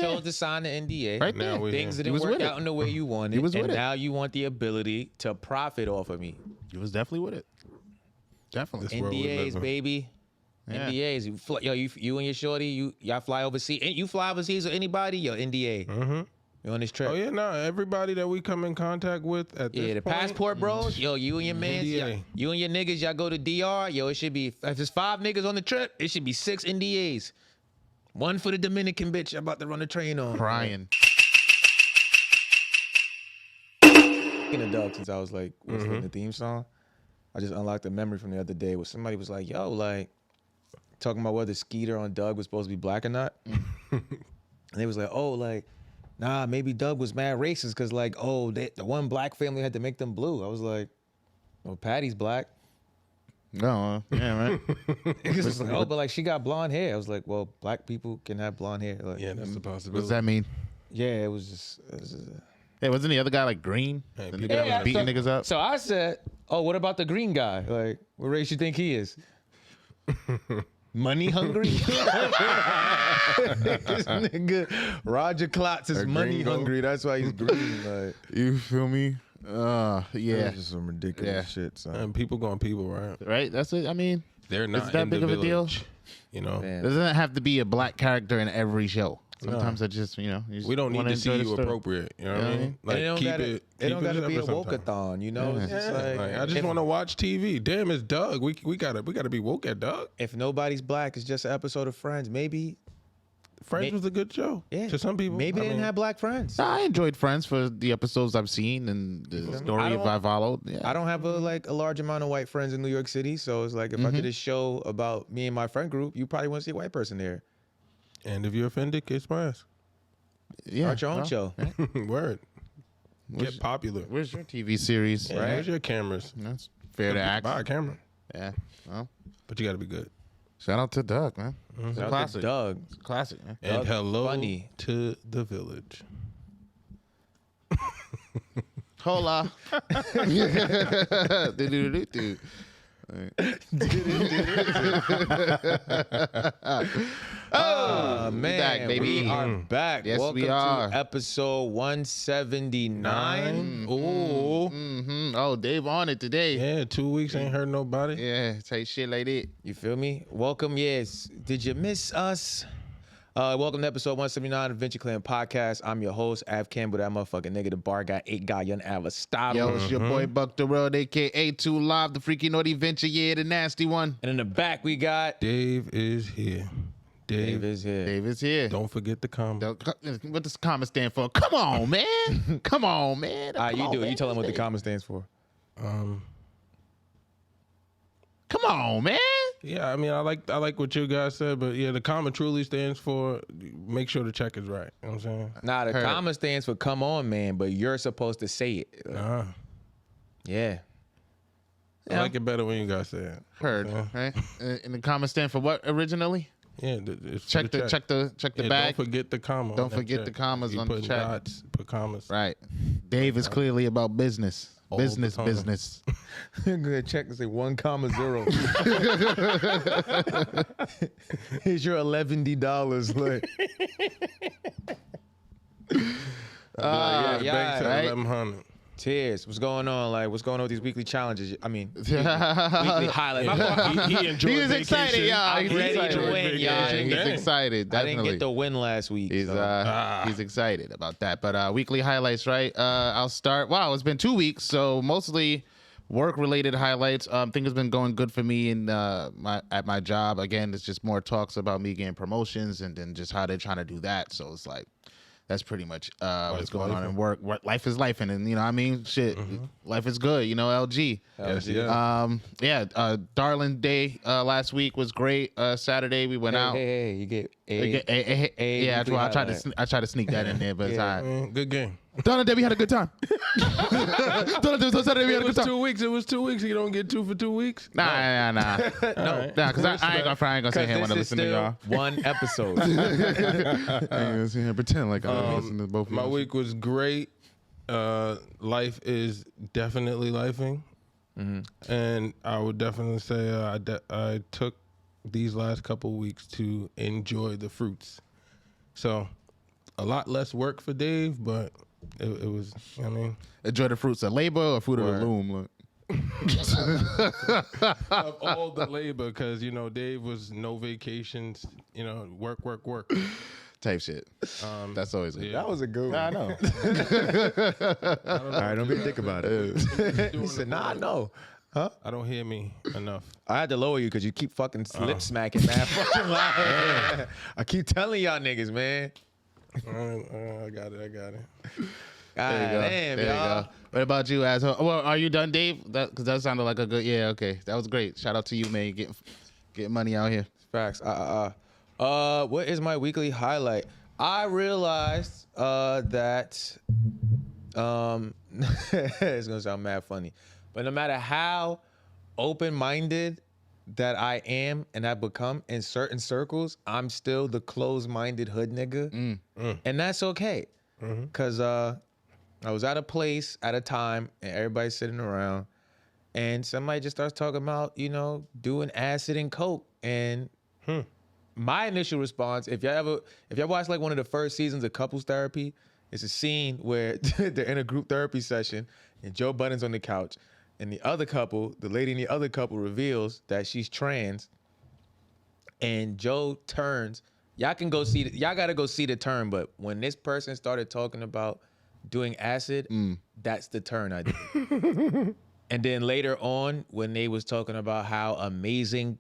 chose to sign the NDA. Right Now there. we- Things He didn't was work with it. out in the way you wanted. He was with and it. now you want the ability to profit off of me. He was definitely with it. Definitely. This world we live NDAs, in. baby. Yeah. NDAs. You and your shorty, y'all fly overseas. You fly overseas with anybody? Yo, NDA. Mm-hmm. You on this trip? Oh yeah, no. Everybody that we come in contact with at this Yeah, the point, passport bros. Yo, you and your mans, NDA. you and your niggas, y'all go to DR. Yo, it should be, if there's 5 niggas on the trip, it should be 6 NDAs. One for the Dominican bitch I'm about to run the train on. Crying. In the dog, since I was like whistling the theme song, I just unlocked a memory from the other day where somebody was like, yo, like, talking about whether Skeeter on Doug was supposed to be black or not. And they was like, oh, like, nah, maybe Doug was mad racist because, like, oh, the one black family had to make them blue. I was like, well, Patty's black. No, yeah, right. It was like, oh, but like she got blonde hair. I was like, well, black people can have blonde hair. Like, Yeah, that's a possibility. What does that mean? yeah, it was just Hey, wasn't the other guy like green? Hey, The people- nigga that was beating niggas up? So I said, oh, what about the green guy? Like, what race you think he is? Money hungry? This nigga Roger Klotz is A money gringo. hungry. That's why he's green. Like, You feel me? Yeah. that's just some ridiculous Yeah. shit, son. And people going people, right? Right? That's it. I mean, They're not that in big the of a deal? village, You know, Man. doesn't it have to be a black character in every show? Sometimes I just, you just we don't need wanna to see enjoy the you story. appropriate. You know what I Yeah. mean? Like it don't keep gotta, it. it don't gotta be a separate sometimes. woke-a-thon, you know? It's just Yeah, like, like, I just want to watch TV. Damn, it's Doug. We gotta be woke at Doug. if nobody's black, it's just an episode of Friends. Maybe, Friends was a good show. yeah. To some people, maybe I they didn't mean, have black friends. I enjoyed Friends for the episodes I've seen and the story don't- I followed. Yeah. I don't have a large amount of white friends in New York City, so it's like if I did a show about me and my friend group, you probably want to see a white person there. And if you're offended, kiss my ass. Yeah. Start your own well, show. Word. Where's- Get popular. Where's your TV series? Yeah, Right. Where's your cameras? That's fair to ask. Buy a camera, Yeah. Well, but you got to be good. shout out to Doug, man. It's a Shout out to classic. Doug. It's a classic, man. And Doug hello Funny. to the village. Hola. Do-do-do-do-do. Oh man, back, baby. we are back. Yes, Welcome we are. to episode 179. Ooh. Mm-hmm. Oh, Dave on it today. Yeah, 2 weeks ain't hurt nobody. Yeah, say shit like that. You feel me? Welcome. Yes. Did you miss us? Welcome to episode 179 of Venture Clan Podcast. I'm your host, Av Campbell, that motherfucking nigga, the bar guy, 8 guy, young Aristotle. Yo, it's your boy Buck the World, aka 2 Live, the freaky naughty venture, yeah, the nasty one. And in the back, we got Dave is here. Dave is here. Dave is here. Don't forget the comment. What does comma stand for? Come on, man. Come on, man. All right, Come you on, do it. man. You tell him what the comment stands for. Come on, man. Yeah, I mean, I like what you guys said, but yeah, the comment truly stands for make sure the check is right. You know what I'm saying? Nah, the Heard. comma stands for come on, man, but you're supposed to say it. Yeah. I like it better when you guys say it. Heard. Yeah. Right? And the comma stand for what originally? Yeah, it's for Check the Yeah, bag. Don't forget the comma. Don't on that forget check. the commas You on the put check. dots, put commas. Right. Dave is clearly about business. All the Business, time. business. I'm gonna check and say 1,0. Here's your $11. Like, Yeah, yeah, bank right? 1100. tears. What's going on? Like, what's going on with these weekly challenges? I mean, weekly highlights. He enjoyed He is excited, vacation. y'all. I'm He's ready to excited. win, y'all. He's Dang. excited. I Definitely. didn't get the win last week. He's so. he's excited about that. But weekly highlights, right? I'll start. Wow, it's been 2 weeks, so mostly work-related highlights. Things have been going good for me in at my job. Again, it's just more talks about me getting promotions and then just how they're trying to do that. So it's like that's pretty much what's going on in work. Life is life, and you know, what I mean, shit, life is good. You know, LG. Yes, yeah. Darling Day last week was great. Saturday we went out. Hey, you get Yeah, weekly I tried highlight. to sneak that in there, but it's all right. Good game. Darling Day, we had a good time. Darling Day, Saturday, we had a good time. 2 weeks. It was 2 weeks. You don't get 2 for 2 weeks. Nah. No, Because I ain't gonna sit here and want to listen to y'all. one episode. I ain't gonna sit here and pretend like I'm listening to both of My you. week was great. Life is definitely lifing, and I would definitely say I took these last couple weeks to enjoy the fruits. So, a lot less work for Dave, but it was. I mean, Enjoy the fruits of labor or fruit of the loom. Look. of all the labor, because Dave was no vacations. Work. Type shit. That's always good. That was a good one. I know. All right, don't be a dick about it. He said, nah, no. Huh? I don't hear me enough. I had to lower you because you keep fucking lip smacking, man. Fucking loud. I keep telling y'all niggas, man. I got it. There you go. Damn, There y'all. you go. What about you, asshole? Well, are you done, Dave? Because that sounded like a good. Yeah, okay. That was great. Shout out to you, man. Getting money out here. Facts. What is my weekly highlight? I realized that it's gonna sound mad funny, but no matter how open-minded that I am and I've become in certain circles, I'm still the closed-minded hood nigga, and that's okay. Cause I was at a place at a time and everybody's sitting around, and somebody just starts talking about doing acid and coke and. My initial response, if y'all watch like one of the first seasons of Couples Therapy, it's a scene where they're in a group therapy session and Joe Budden's on the couch, and the lady in the other couple reveals that she's trans, and Joe turns. Y'all gotta go see the turn, but when this person started talking about doing acid, that's the turn I did. And then later on, when they was talking about how amazing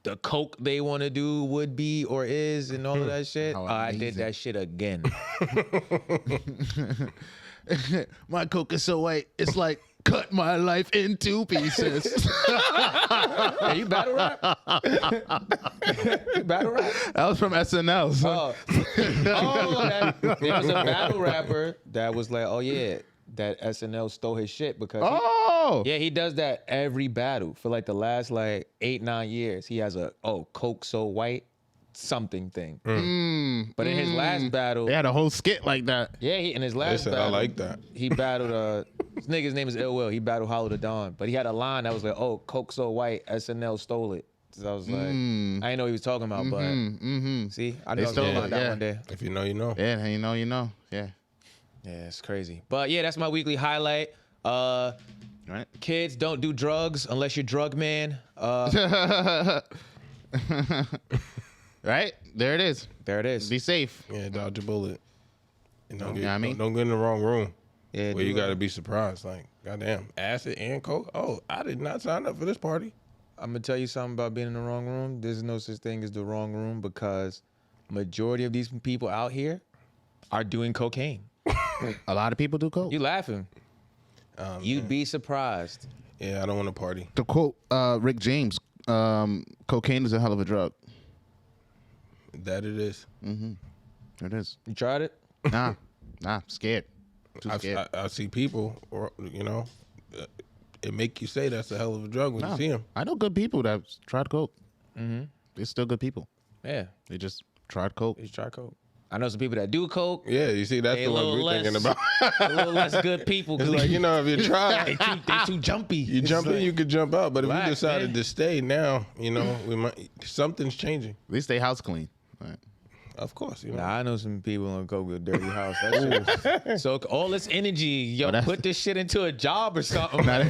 the coke they want to do would be or is and all of that shit, I did that shit again. My coke is so white, it's like cut my life in 2 pieces. Hey, you battle rap? You battle rap? That was from SNL. So. There was a battle rapper that was like, oh yeah, that SNL stole his shit because he does that every battle for like the last like 8-9 years. He has a coke so white something thing. But in his last battle, they had a whole skit like that. Yeah, in his last battle, I like that. He battled this nigga's name is Ill Will. He battled Hollow the Dawn, but he had a line that was like, coke so white, SNL stole it. So I was like, I didn't know what he was talking about, but see, I know I was gonna find out one day. If you know, you know. Yeah, you know. Yeah. Yeah, it's crazy. But yeah, that's my weekly highlight. Right. Kids, don't do drugs unless you're drug man. Right? There it is. There it is. Be safe. Yeah, dodge a bullet. And don't know what I mean? don't get in the wrong room. Yeah, where you got to be surprised. Like, goddamn, acid and coke. Oh, I did not sign up for this party. I'm gonna tell you something about being in the wrong room. There's no such thing as the wrong room because majority of these people out here are doing cocaine. A lot of people do coke. You laughing? You'd be surprised. Yeah, I don't want to party. To quote Rick James, cocaine is a hell of a drug. That it is. It is. You tried it? Nah, scared. Too scared. I see people, or it make you say that's a hell of a drug when you see them. I know good people that tried coke. They're still good people. Yeah. They just tried coke. You try coke. I know some people that do coke. Yeah, you see, that's They the a one little we're thinking about. A little less good people. It's like, if you try, they too jumpy. you jump in, you could jump out. But if Relax, you decided man. to stay now, we might something's changing. At least they house clean. Right. Of course, Nah, I know some people on coke with a dirty house. That shit. So all this energy, put this shit into a job or something. Nah,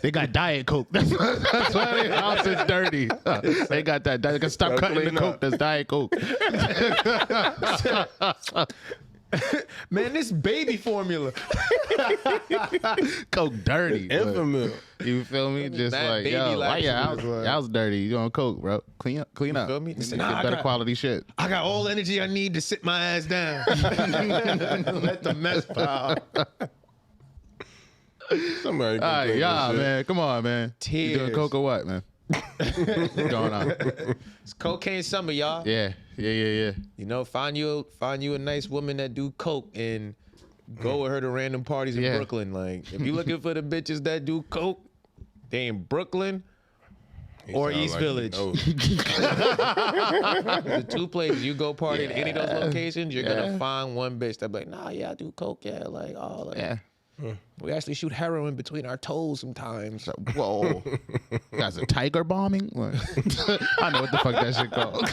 they got diet coke. That's why their house is dirty. They got that. They can stop cutting the coke. That's diet coke. Man, this baby formula. Coke dirty. Infamous. You feel me? Just That like, baby yo, why life your shit house, is what- your house dirty? You on coke, bro? Clean up. feel me? Get Nah, better quality shit. I got all the energy I need to sit my ass down. Let the mess pile. Somebody. All right, yeah, man. Come on, man. You doing Tears. coke or what, man? What's going on? It's cocaine summer, y'all. Yeah. Find you a nice woman that do coke and go with her to random parties in Yeah. Brooklyn. Like, if you looking for the bitches that do coke, they in Brooklyn or East Village. The two places you go party in any of those locations, you're gonna find one bitch that be like, nah, yeah, I do coke, yeah, like, oh, like, Yeah. We actually shoot heroin between our toes sometimes. Whoa. You guys are tiger bombing? What? I know what the fuck that shit called.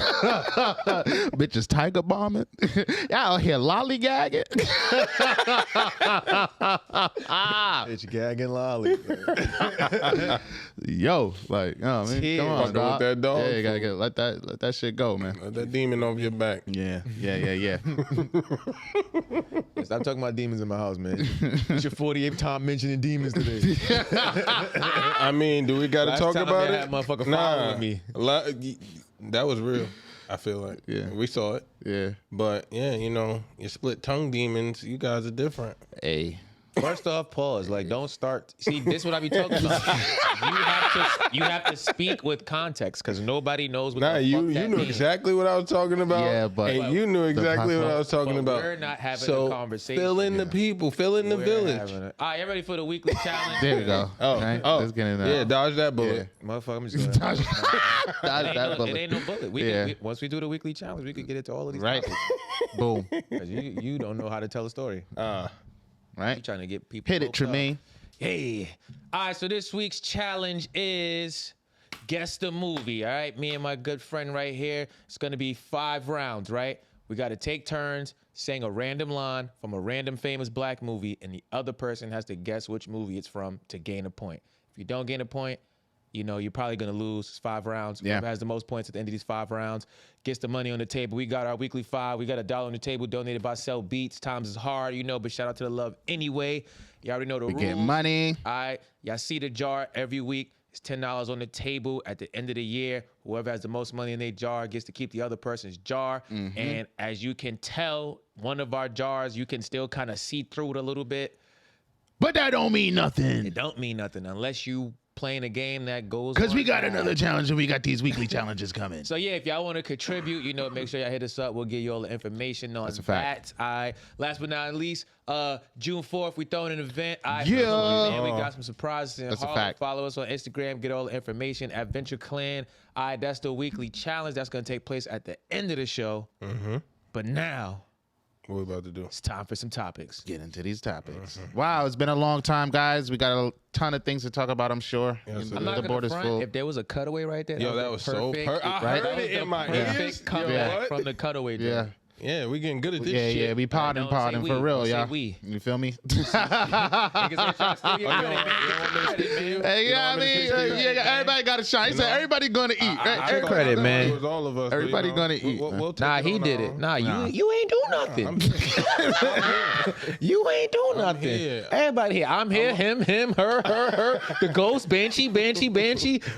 Bitches tiger bombing? Y'all out here lollygagging? Bitch gagging lolly. Yo, like, oh, man, Tears. come on, Fucking with dog. that dog Yeah, you gotta food. let that shit go, man. Let that demon off your back. Yeah. Stop talking about demons in my house, man. It's your 48th time mentioning demons today. I mean, do we got to Last talk time about that it? motherfucker following me. That was real. I feel like. Yeah. We saw it. Yeah. But yeah, your split tongue demons, you guys are different. Hey. First off, pause. Like, don't start. See, this is what I be talking about. You have to speak with context because nobody knows what Nah, the you fuck that knew means. exactly what I was talking about. Yeah, but- and you knew exactly what I was talking But about. we're not having so a conversation. fill in the people, fill in the We're village. having a- All right, you ready for the weekly challenge? There we go. Oh, Right? oh, Let's get in there. yeah, dodge that bullet. Motherfucker, I'm just gonna, Dodge it ain't no bullet. Yeah. Once we do the weekly challenge, we could get into all of these Right. topics. Boom. 'Cause you don't know how to tell a story. You Right. trying to get people Hit it, hooked up. Tremaine. Hey. All right, so this week's challenge is guess the movie. All right, me and my good friend right here. It's gonna be 5 rounds, right? We got to take turns saying a random line from a random famous black movie, and the other person has to guess which movie it's from to gain a point. If you don't gain a point, you're probably gonna lose. It's 5 rounds. Yeah. Whoever has the most points at the end of these 5 rounds gets the money on the table. We got our weekly 5. We got $1 on the table donated by Sell Beats. Times is hard, but shout out to the love anyway. You already know the rules. Get money. All right, y'all see the jar every week. It's $10 on the table. At the end of the year, whoever has the most money in their jar gets to keep the other person's jar. And as you can tell, one of our jars, you can still kind of see through it a little bit. But that don't mean nothing. It don't mean nothing unless you playing a game that goes. Because we on got live. another challenge and we got these weekly challenges coming. So yeah, if y'all want to contribute, make sure y'all hit us up. We'll give you all the information on That's a fact. that. All right. Last but not least, June 4th, we throwing an event. All right, Yeah. man, we got some surprises in That's a Harlem. fact. Follow us on Instagram. Get all the information at Venture Clan. All right, that's the weekly challenge. That's going to take place at the end of the show. But now What we about to do? it's time for some topics. Get into these topics. Wow, it's been a long time, guys. We got a ton of things to talk about, I'm sure. Yes, it I'm is. not The gonna board is front. full. If there was a cutaway right there, Yo, that was so perfect. I right? heard it in my perfect ears. comeback Yo, what? from the cutaway. Yeah. joint. Yeah, we getting good at this Yeah, shit. yeah, we podding don't say we. for real, Don't say y'all. we. You feel me? Niggas ain't trying to steal your credit, man. Hey, You know yeah, I what I mean? mean, everybody got a shot. He said everybody gonna eat. I credit, thought man. It was all of us. but, Everybody gonna eat, man. We'll take Nah, it he on did our it. own. Nah, Nah. you ain't do nothing. You ain't do nothing. here. Everybody here. I'm here. Him, her. The ghost, banshee.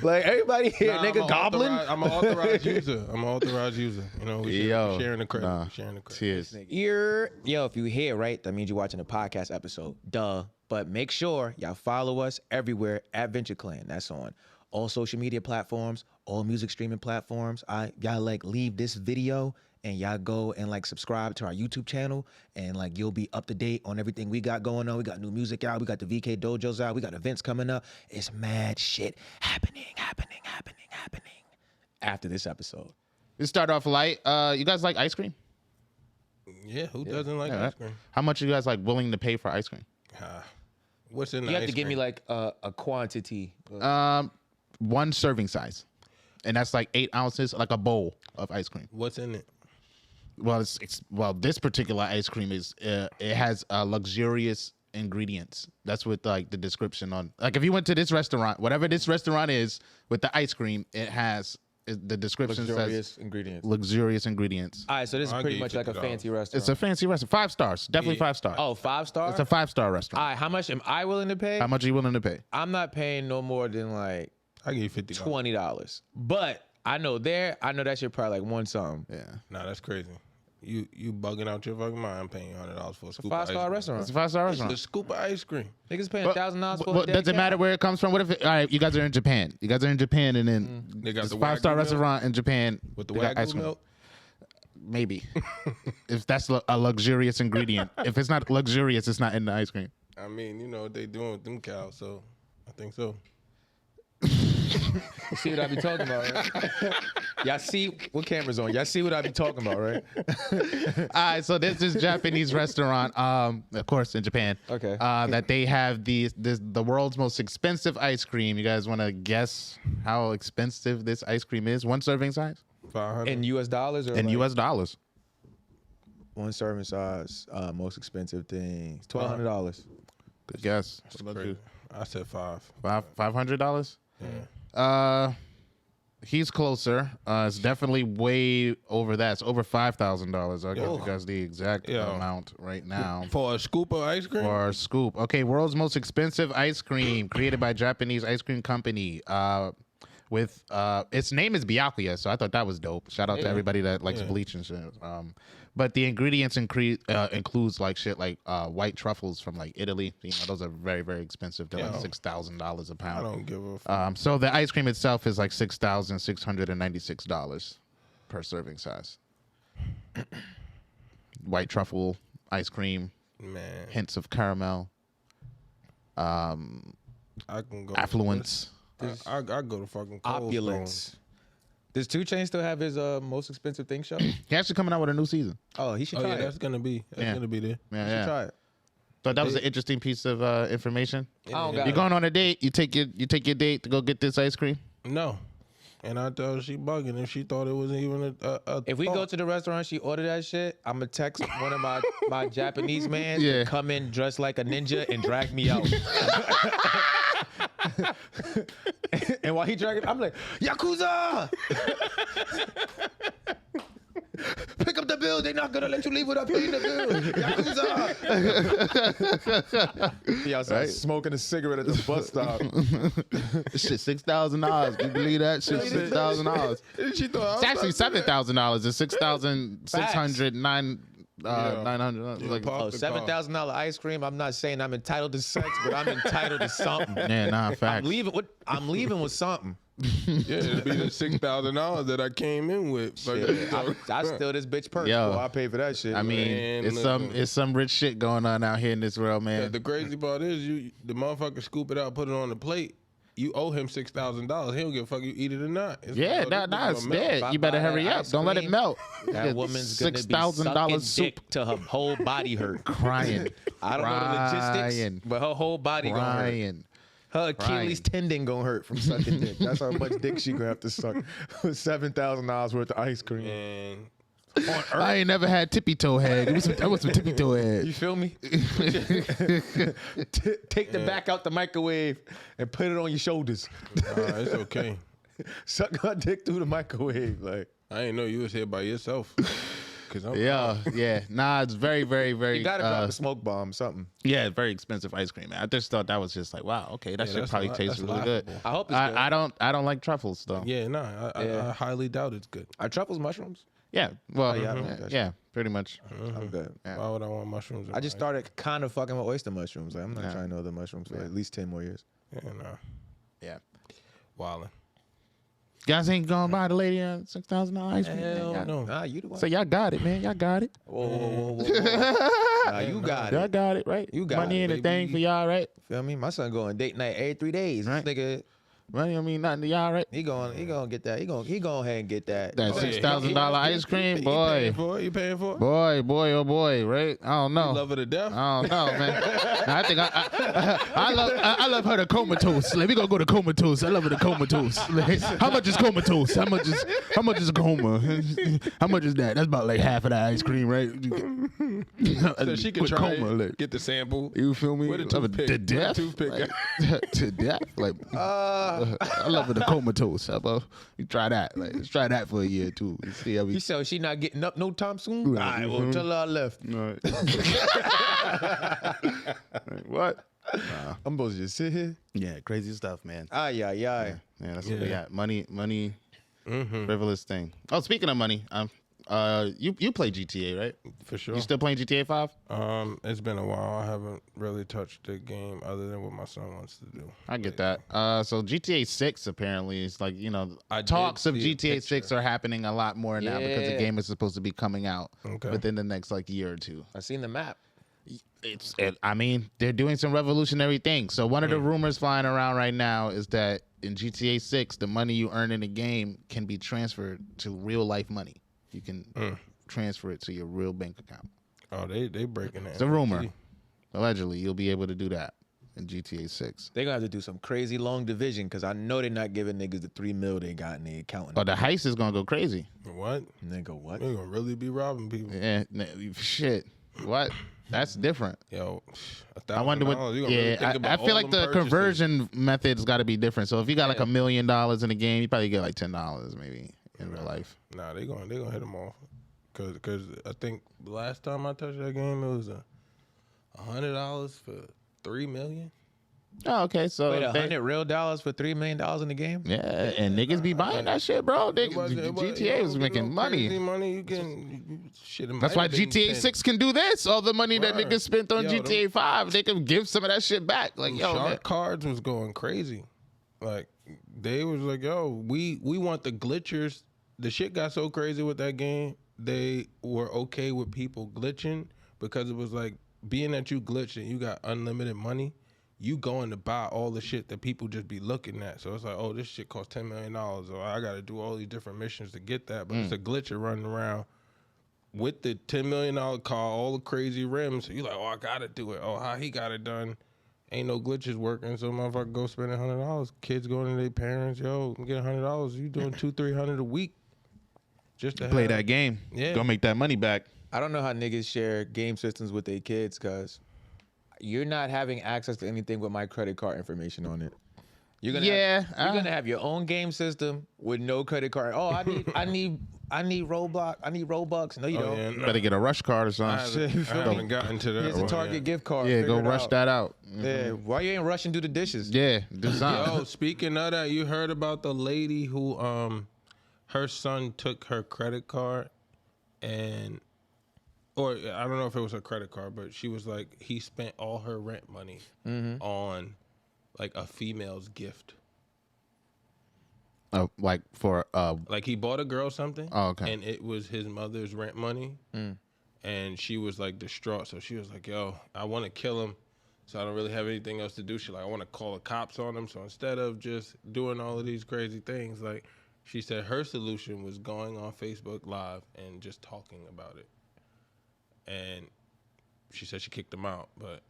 Like everybody here, Nah, nigga. Goblin. I'm an authorized user. We Yo, sharing the credit. nah. Sharing the credit. Cheers. Yo, if you here, right, that means you're watching a podcast episode. Duh. But make sure y'all follow us everywhere at Venture Clan. That's on all social media platforms, all music streaming platforms. Y'all leave this video and y'all go and subscribe to our YouTube channel and you'll be up to date on everything we got going on. We got new music out. We got the VK Dojos out. We got events coming up. It's mad shit happening after this episode. Let's start off light. You guys like ice cream? Yeah, who doesn't like Yeah, ice cream? How much are you guys willing to pay for ice cream? What's in the You have ice to give me cream? a quantity. 1 serving size, and that's 8 ounces, like a bowl of ice cream. What's in it? Well, this particular ice cream is it has luxurious ingredients. That's what the description on. If you went to this restaurant, whatever this restaurant is with the ice cream, it has the description Luxurious says ingredients. luxurious ingredients. All right, so this is I'll pretty give much you like a $50. fancy restaurant. It's a fancy restaurant, 5 stars, definitely 5 stars. Oh, 5-star? It's a 5-star restaurant. All right, how much am I willing to pay? How much are you willing to pay? I'm not paying no more than I give you $50. $20. But I know that shit probably one something. Yeah, Nah, that's crazy. You bugging out your fucking mind. I'm paying you $100 for a scoop of ice 5-star cream. restaurant. it's a 5-star It's a restaurant. scoop of ice cream. Niggas paying $1,000 for a Does it matter where it comes from? What if all right, you guys are in Japan? You guys are in Japan, and then They got it's the a 5-star Wagyu milk? restaurant in Japan With the they got Wagyu milk? Maybe. If that's a luxurious ingredient. If it's not luxurious, it's not in the ice cream. I mean, what they doing with them cows, so I think so. You see what I be talking about, right? Y'all see what camera's on. Y'all see what I be talking about, right? All right, so there's this Japanese restaurant, of course, in Japan. Okay. That they have the world's most expensive ice cream. You guys want to guess how expensive this ice cream is? One serving size? 500. In U.S. dollars or In like U.S. dollars. one serving size, most expensive thing, $1,200. Good guess. That's crazy. I said 5. $500? Yeah. He's closer. It's definitely way over that. It's over $5,000. I'll give you guys the exact amount right now. For a scoop of ice cream? For a scoop. Okay, world's most expensive ice cream created by Japanese ice cream company. With its name is Byakuya, so I thought that was dope. Shout out to everybody that likes bleach and shit. But the ingredients includes like shit like white truffles from like Italy. You know, those are very, very expensive. They're like $6,000 a pound. I don't give a fuck. So the ice cream itself is like $6,696 per serving size. White truffle ice cream, Man, hints of caramel, I can go. affluence. I go to fucking Cold Opulence. Stone. Does 2 Chainz still have his most expensive thing show? He's actually coming out with a new season. Oh, he should Oh try yeah, it. that's gonna be there. Yeah, He should yeah. try it. Thought that was an interesting piece of information. I don't got You're it. going on a date. You take your date to go get this ice cream. No, and I told her she bugging if she thought it wasn't even a If we thought. go to the restaurant, she order that shit, I'm gonna text one of my Japanese man Yeah. to come in dressed like a ninja and drag me out. And while he dragging, I'm like, Yakuza! Pick up the bill. They're not gonna let you leave without paying the bill. Yakuza! He outside smoking a cigarette at the bus stop. This shit $6,000. Can you believe that? Shit $6,000. She thought It's actually $7,000. It's $6,609. 900. Like, pop Oh, the car. $7,000 ice cream. I'm not saying I'm entitled to sex, but I'm entitled to something. yeah, nah, facts. I'm leaving with something. Yeah, it'd be the $6,000 that I came in with. Shit, I steal this bitch purse. Yo. Before I pay for that shit. I mean, Man, it's some rich shit going on out here in this world, man. The crazy part is the motherfucker scoop it out, put it on the plate. You owe him $6,000. He don't give a fuck you eat it or not. It's Yeah, like, nah, it's gonna melt. dead. I You better buy that hurry up. ice Don't let it cream, melt. that woman's gonna be $6,000 sucking soup. dick till her whole body hurt. Crying. I don't know the logistics, Crying. but her whole body gonna hurt. Crying. Her Achilles tendon gonna hurt from sucking dick. That's how much dick she gonna have to suck. $7,000 worth of ice cream. And I ain't never had tippy toe head. That was some tippy toe You head. feel me? Take the back out the microwave and put it on your shoulders. it's okay. Suck her dick through the microwave. Like, I ain't know you was here by yourself. Cause I'm Yeah. Nah, it's very, very, very. you gotta drop a smoke bomb, something. Yeah, very expensive ice cream. Man. I just thought that was just like, wow, okay, that shit that's probably a lot- tastes that's really good. laughable. I hope it's good. I don't like truffles though. Yeah, nah, I highly doubt it's good. Are truffles mushrooms? Yeah, well, yeah, I don't like that yeah, pretty much. I'm good. Why would I want mushrooms? in I just my- started kind of fucking with oyster mushrooms. Like, I'm not trying no other mushrooms for at least 10 more years. Yeah, nah. Yeah. Wildin'. Guys ain't gonna buy the lady a $6,000 ice cream. Hell man. no. Nah, you the one. So y'all got it, man. Y'all got it. Whoa. Nah, you got Y'all it. got it, right? You got money it, and a thing baby. for y'all, right? Feel me? My son going date night every 3 days. Right. This nigga, Money, I mean nothing to y'all, right? he going get that. He going ahead and get that. That yeah. $6,000 ice cream, You boy, paying for it? You paying for it? boy, oh boy, right? I don't know. Love her to death? I don't know, man. I think I love her to comatose. Like, we gonna go to comatose. I love her to comatose. Like, how much is comatose? How much is coma? How much is that? That's about like half of the ice cream, right? So she can With try coma, it, like, get the sample. you feel me? With a Love her toothpick. to With a death. toothpick. Like, to death. Like, I love her to comatose. How about you try that? Like, let's try that for a year too. You see how we. He said she not getting up no time soon. All right, well, tell her I left. What? I'm supposed to just sit here. Yeah, crazy stuff, man. Ay. Yeah, that's what we got. Money, Mm-hmm. frivolous thing. Oh, speaking of money, you play GTA, right? For sure. You still playing GTA 5? It's been a while. I haven't really touched the game other than what my son wants to do. I get that. So GTA 6 apparently is like, I did talks of see a GTA 6 picture. are happening a lot more now because the Yeah. game is supposed to be coming out Okay. within the next like year or two. I seen the map. I mean, they're doing some revolutionary things. So one of the rumors flying around right now is that in GTA 6, the money you earn in the game can be transferred to real life money. You can transfer it to your real bank account. Oh, they breaking that. It's a rumor. Allegedly, you'll be able to do that in GTA 6. They're gonna have to do some crazy long division because I know they're not giving niggas the $3 million they got in their account. Oh, the heist is gonna go crazy. What? Nigga, what? They're gonna really be robbing people. Yeah, shit. What? That's different. Yo, I wonder what. Yeah, I feel like the conversion method's got to be different. So if you got like $1 million in a game, you probably get like $10 maybe in real life. Nah, they gonna hit them off. Cause I think the last time I touched that game, it was $100 for $3 million. Oh, okay. So wait, $100 real dollars for $3 million in the game? Yeah, and niggas be buying that shit, bro. GTA was making money. You can shit. That's why GTA 6 can do this. All the money that niggas spent on GTA 5, they can give some of that shit back. Like, yo, shark cards was going crazy. Like they was like, yo, we want the glitchers. The shit got so crazy with that game. They were okay with people glitching because it was like, being that you glitched and you got unlimited money, you going to buy all the shit that people just be looking at. So it's like, oh, this shit costs $10 million, or I got to do all these different missions to get that. But it's a glitcher running around with the $10 million car, all the crazy rims. So you're like, oh, I got to do it. Oh, how he got it done. Ain't no glitches working. So motherfucker go spend $100. Kids going to their parents, yo, get $100. You doing $200-300 a week just to play that game. Yeah. Go make that money back. I don't know how niggas share game systems with their kids because you're not having access to anything with my credit card information on it. You're gonna you're gonna have your own game system with no credit card. Oh, I need Roblox. I need Robux. No, you don't. Yeah, no. Better get a rush card or something. I haven't gotten to that. Here's a Target gift card. Yeah, Figure go it rush out. that out. Yeah, why you ain't rushing do the dishes? Yeah, do something. Yo, speaking of that, you heard about the lady who her son took her credit card or I don't know if it was her credit card, but she was like, he spent all her rent money on like a female's gift. Like for like he bought a girl something. Oh, okay. And it was his mother's rent money. And she was like distraught. So she was like, yo, I want to kill him. So I don't really have anything else to do. She like, I want to call the cops on him. So instead of just doing all of these crazy things, like she said her solution was going on Facebook Live and just talking about it. And she said she kicked him out, but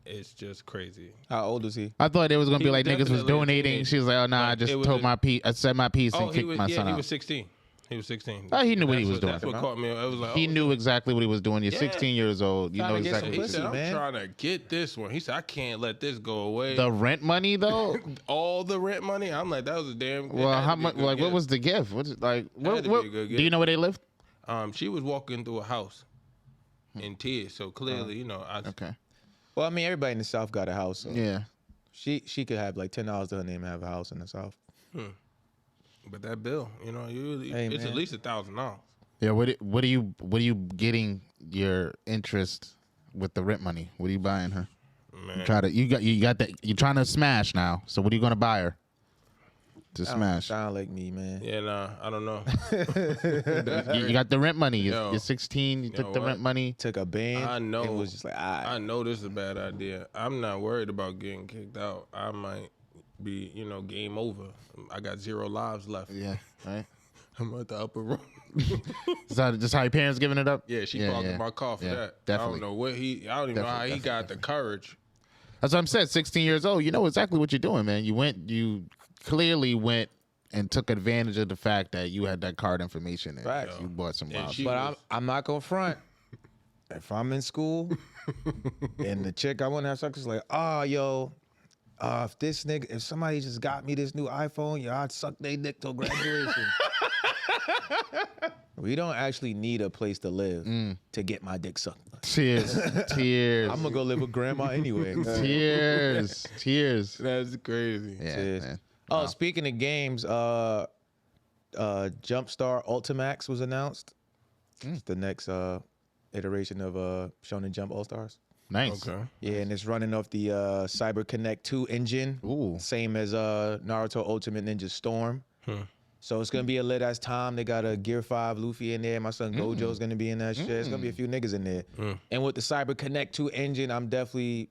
it's just crazy. How old is he? I thought it was gonna He be was like niggas was definitely a donating. teenager. She was like, oh nah, I Like, just it was told a- my piece. I said my piece and he kicked was, my son he out. was 16. He was 16. Oh, he knew what he was doing. That's what caught me. I was like, He knew exactly what he was doing. You're 16 years old. You know Trying to get exactly some what He you're said, doing. I'm man. trying to get this one. He said, I can't let this go away. The rent money though. All the rent money. I'm like, that was a damn. Well, how much? Like, what was the gift? What's it, like? What? to be a good Do gift. you know where they lived? She was walking through a house in tears. So clearly, you know, Okay. Well, I mean, everybody in the South got a house. So Yeah. she could have like $10 to her name and have a house in the South. But that bill, you know, Hey, it's man. at least $1,000. Yeah. What are you getting your interest with the rent money? What are you buying her? Man. You got that. You're trying to smash now. So what are you gonna buy her? To smash. Sound like me, man. Yeah, nah, I don't know. You got the rent money. Yo, You're 16. You know took the what? rent money. Took a band. I know. It was just like, I know this is a bad idea. I'm not worried about getting kicked out. I might be, you know, game over. I got 0 lives left. Yeah. Right. I'm at the upper room. Just how your parents giving it up? Yeah, she parked my car for that. Definitely. I don't know what I don't even know how he got the courage. That's what I'm saying. 16 years old. You know exactly what you're doing, man. You clearly went and took advantage of the fact that you had that card information and Facts. you bought some And wild she- But I'm not gonna front. If I'm in school and the chick I want to have sex is like, if somebody just got me this new iPhone, I'd suck their dick till graduation. We don't actually need a place to live to get my dick sucked. Tears. I'm gonna go live with grandma anyway. Tears. That's crazy. Yeah, Cheers. man. Oh, speaking of games, Jumpstar Ultimax was announced. It's the next iteration of Shonen Jump All Stars. Nice. Okay. Yeah, and it's running off the Cyber Connect 2 engine. Ooh. Same as Naruto Ultimate Ninja Storm. So it's gonna be a lit ass time. They got a Gear 5 Luffy in there. My son Gojo's gonna be in that shit. It's gonna be a few niggas in there. And with the Cyber Connect 2 engine, I'm definitely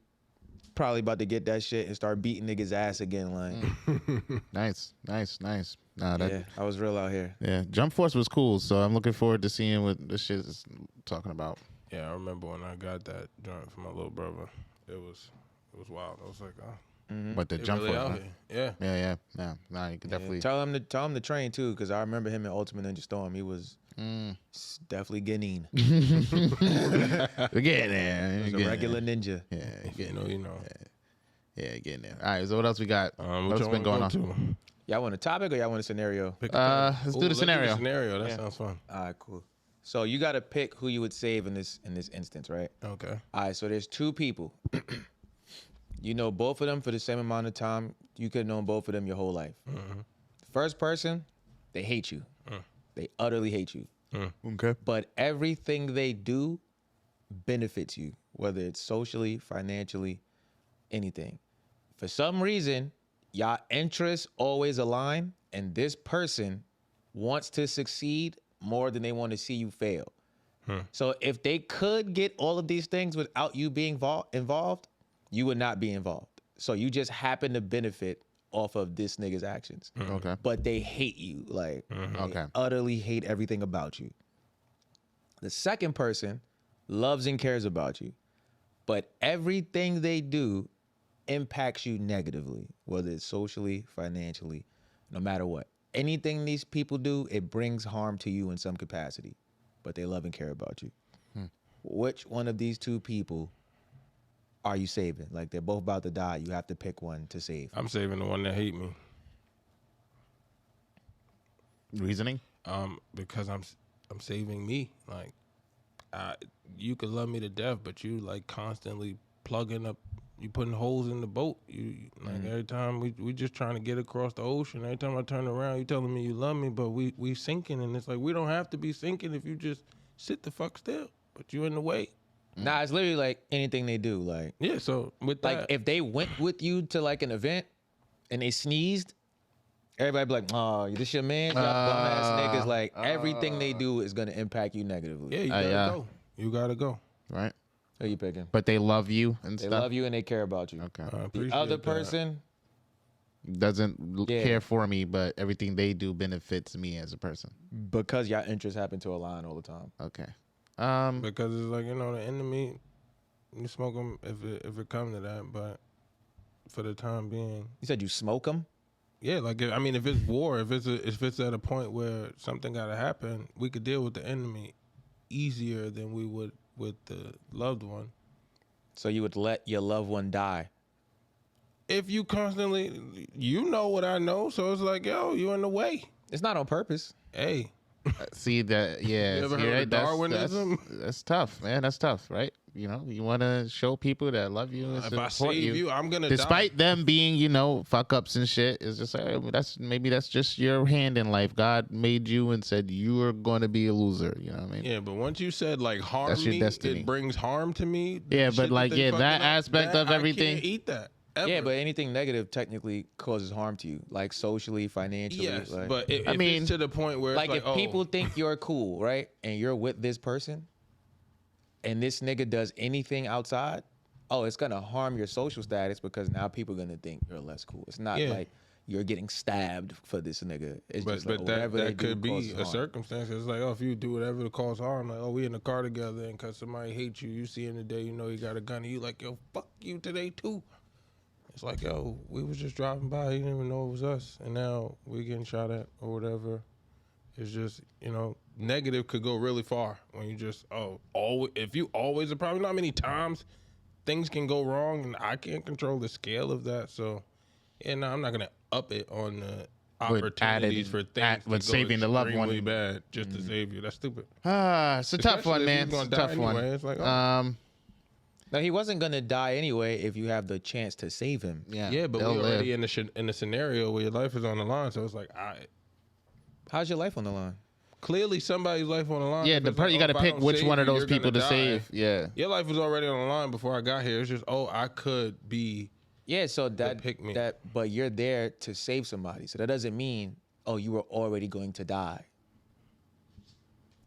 probably about to get that shit and start beating niggas ass again. Like, Nice. Nah, yeah, I was real out here. Yeah, Jump Force was cool, so I'm looking forward to seeing what this shit is talking about. Yeah, I remember when I got that joint from my little brother. It was wild. I was like, oh, But the they Jump really Force, out huh? here. Yeah. Yeah. Nah, you can definitely. Yeah, tell him to train too, because I remember him in Ultimate Ninja Storm. He was definitely getting. We're getting there. He was a regular ninja. Yeah, You know. Yeah, getting there. All right, so what else we got? What's Which been going on? to? Y'all want a topic or y'all want a scenario? Let's do the scenario. Scenario. That sounds fun. All right, cool. So you got to pick who you would save in this instance, right? Okay. All right, so there's two people. You know both of them for the same amount of time. You could have known both of them your whole life. First person, they hate you. They utterly hate you. Okay. But everything they do benefits you, whether it's socially, financially, anything. For some reason, y'all interests always align, and this person wants to succeed more than they want to see you fail. So if they could get all of these things without you being involved, you would not be involved. So you just happen to benefit off of this nigga's actions. Okay. But they hate you. Like, Okay. they utterly hate everything about you. The second person loves and cares about you, but everything they do impacts you negatively, whether it's socially, financially, no matter what. Anything these people do, it brings harm to you in some capacity, but they love and care about you. Which one of these two people are you saving? Like, they're both about to die. You have to pick one to save. I'm saving the one that hate me. Reasoning? Because I'm saving me. Like, you could love me to death, but you like constantly plugging up. You putting holes in the boat. You like every time we just trying to get across the ocean. Every time I turn around, you telling me you love me, but we sinking, and it's like we don't have to be sinking if you just sit the fuck still. But you in the way. Nah, it's literally like anything they do. Like, Yeah. So with that, like if they went with you to like an event and they sneezed, everybody be like, "Oh, this your man." Y'all bum ass niggas. Like everything they do is gonna impact you negatively. yeah, you gotta go. You gotta go. Right. Who you picking? But they love you and They stuff. love you and they care about you. Okay. I The appreciate other that. person, Doesn't Yeah. care for me, but everything they do benefits me as a person. because y'all interests happen to align all the time. Okay. Because it's like, the enemy, you smoke them if it comes to that, but for the time being, You said you smoke them. yeah, like if it's war, if it's at a point where something got to happen, we could deal with the enemy easier than we would with the loved one. So you would let your loved one die. If you constantly, what I know, so it's like, yo, you in the way. It's not on purpose. Hey, See that? Yeah. You ever see, heard of right? Darwinism? That's tough, man. That's tough, right? You want to show people that love you and if I support save you, I'm gonna despite die. them being, fuck ups and shit. It's just like, that's just your hand in life. God made you and said you are going to be a loser. You know what I mean? Yeah, but once you said like harm That's your me, destiny. it brings harm to me. Yeah, the but shit like, they yeah, fucking that up, aspect of everything- I can't eat that. Ever. Yeah, but anything negative technically causes harm to you, like socially, financially. yes, like, but if mean, it's to the point where it's like like, if people think you're cool, right, and you're with this person, and this nigga does anything outside, it's gonna harm your social status because now people are gonna think you're less cool. It's not Yeah. like you're getting stabbed for this nigga. It's but just like that whatever they could do be causes a harm. circumstance. It's like, if you do whatever to cause harm, like, we in the car together, and cause somebody hates you, you see in the day, he got a gun, and you like, yo, fuck you today too. It's like, yo, we was just driving by, he didn't even know it was us, and now we getting shot at or whatever. It's just, negative could go really far when you just, if you always a problem, not many times things can go wrong, and I can't control the scale of that. So, I'm not gonna up it on the opportunities for things with to go saving the loved one. extremely bad just to save you. That's stupid. It's a tough one, Especially if man. you're It's gonna a die tough one. anyway. It's like, Now he wasn't gonna die anyway if you have the chance to save him. yeah, but they'll we're already live. in a scenario where your life is on the line. So it's like, How's your life on the line? clearly somebody's life on the line. Yeah, If it's like, you got to if I pick don't which save one of you, those you're people to gonna die. save. Yeah. Your life was already on the line before I got here. It's just, I could be. Yeah, so that pick me. but you're there to save somebody. So that doesn't mean, oh, you were already going to die.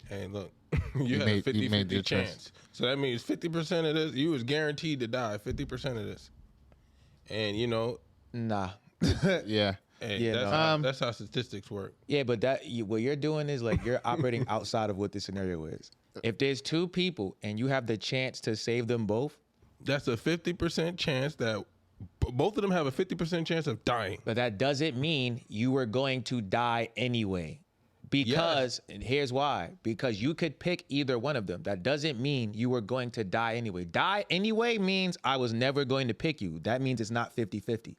Hey, look, you had a 50-50 chance. So that means 50% of this, you was guaranteed to die, 50% of this. And, you know. Nah. Yeah. Hey, Yeah, that's how statistics work. Yeah, but what you're doing is like you're operating outside of what the scenario is. If there's two people and you have the chance to save them both. That's a 50% chance that both of them have a 50% chance of dying. But that doesn't mean you were going to die anyway. Because, and here's why. Because you could pick either one of them. That doesn't mean you were going to die anyway. Die anyway means I was never going to pick you. That means it's not 50-50.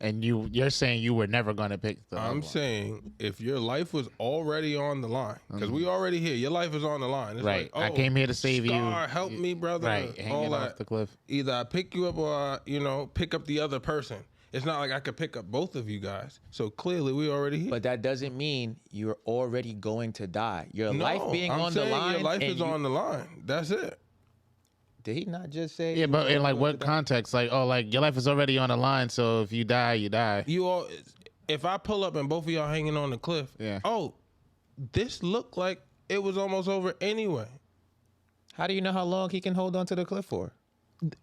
And you're saying you were never going to pick the I'm saying if your life was already on the line, because we already here, your life is on the line. It's right. like, oh, I came here to save Scar, you. help me, brother. Right. Hanging off the cliff. Either I pick you up or I, pick up the other person. It's not like I could pick up both of you guys. So clearly we already here. But that doesn't mean you're already going to die. Your life being on the line. Your life is on the line. That's it. Did he not just say? Yeah, but in like what context? Like, oh, like your life is already on the line, so if you die, you die. If I pull up and both of y'all hanging on the cliff, oh, this looked like it was almost over anyway. How do you know how long he can hold on to the cliff for?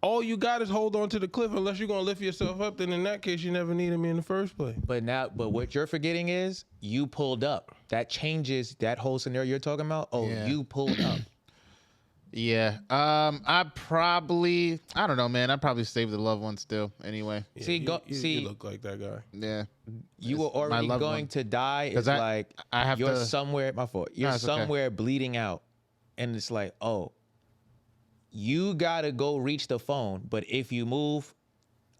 All you got is hold on to the cliff unless you're gonna lift yourself up. Then in that case, you never needed me in the first place. But what you're forgetting is you pulled up. That changes that whole scenario you're talking about. Oh, you pulled up. Yeah. I don't know, man. I'd probably save the loved one still anyway. Yeah, you look like that guy. Yeah. You were already going to die. It's like you're somewhere. My fault. You're somewhere bleeding out, and it's like, oh, you gotta go reach the phone. But if you move,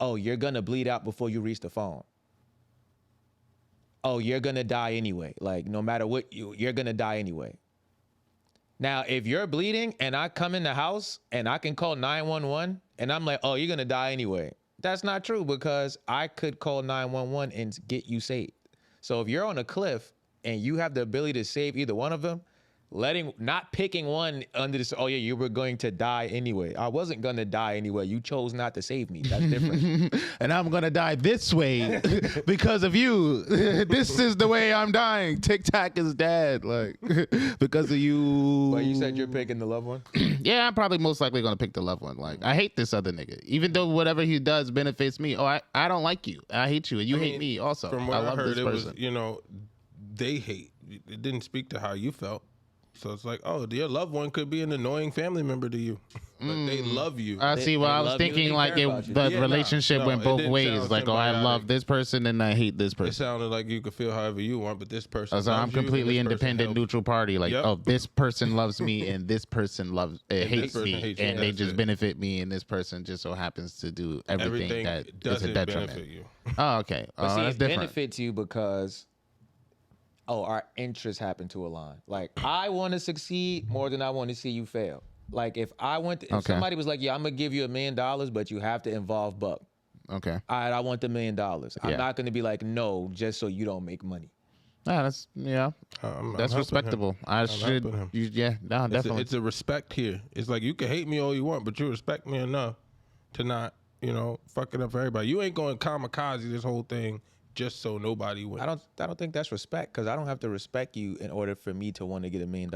oh, you're gonna bleed out before you reach the phone. Oh, you're gonna die anyway. Like no matter what, you're gonna die anyway. Now, if you're bleeding and I come in the house and I can call 911 and I'm like, oh, you're going to die anyway. That's not true because I could call 911 and get you saved. So if you're on a cliff and you have the ability to save either one of them, not picking one under this, oh yeah, you were going to die anyway. I wasn't going to die anyway. You chose not to save me. That's different. And I'm going to die this way because of you. This is the way I'm dying. Tic Tac is dead. Like, because of you. But you said you're picking the loved one? Yeah, I'm probably most likely going to pick the loved one. Like, I hate this other nigga. Even though whatever he does benefits me. Oh, I don't like you. I hate you. And you hate me also. From what I love heard, this person. it was, they hate. It didn't speak to how you felt. So it's like, oh, your loved one could be an annoying family member to you, but they love you. I see. Well, I was thinking like the relationship went both ways. Like, oh, I love this person and I hate this person. It sounded like you could feel however you want, but this person. So I'm completely independent, neutral party. Like, oh, this person loves me and this person hates me, and they just benefit me, and this person just so happens to do everything that is a detriment. Benefit you. Oh, okay. But see, that's it different. benefits you because. Oh, our interests happen to align. Like, I want to succeed more than I want to see you fail. Like, if somebody was like, yeah, I'm going to give you $1 million, but you have to involve Buck. Okay. All right, I want the $1 million. I'm not going to be like, no, just so you don't make money. That's respectable. Definitely. It's a respect here. It's like, you can hate me all you want, but you respect me enough to not, fuck it up for everybody. You ain't going kamikaze this whole thing just so nobody wins. I don't think that's respect because I don't have to respect you in order for me to want to get $1 million.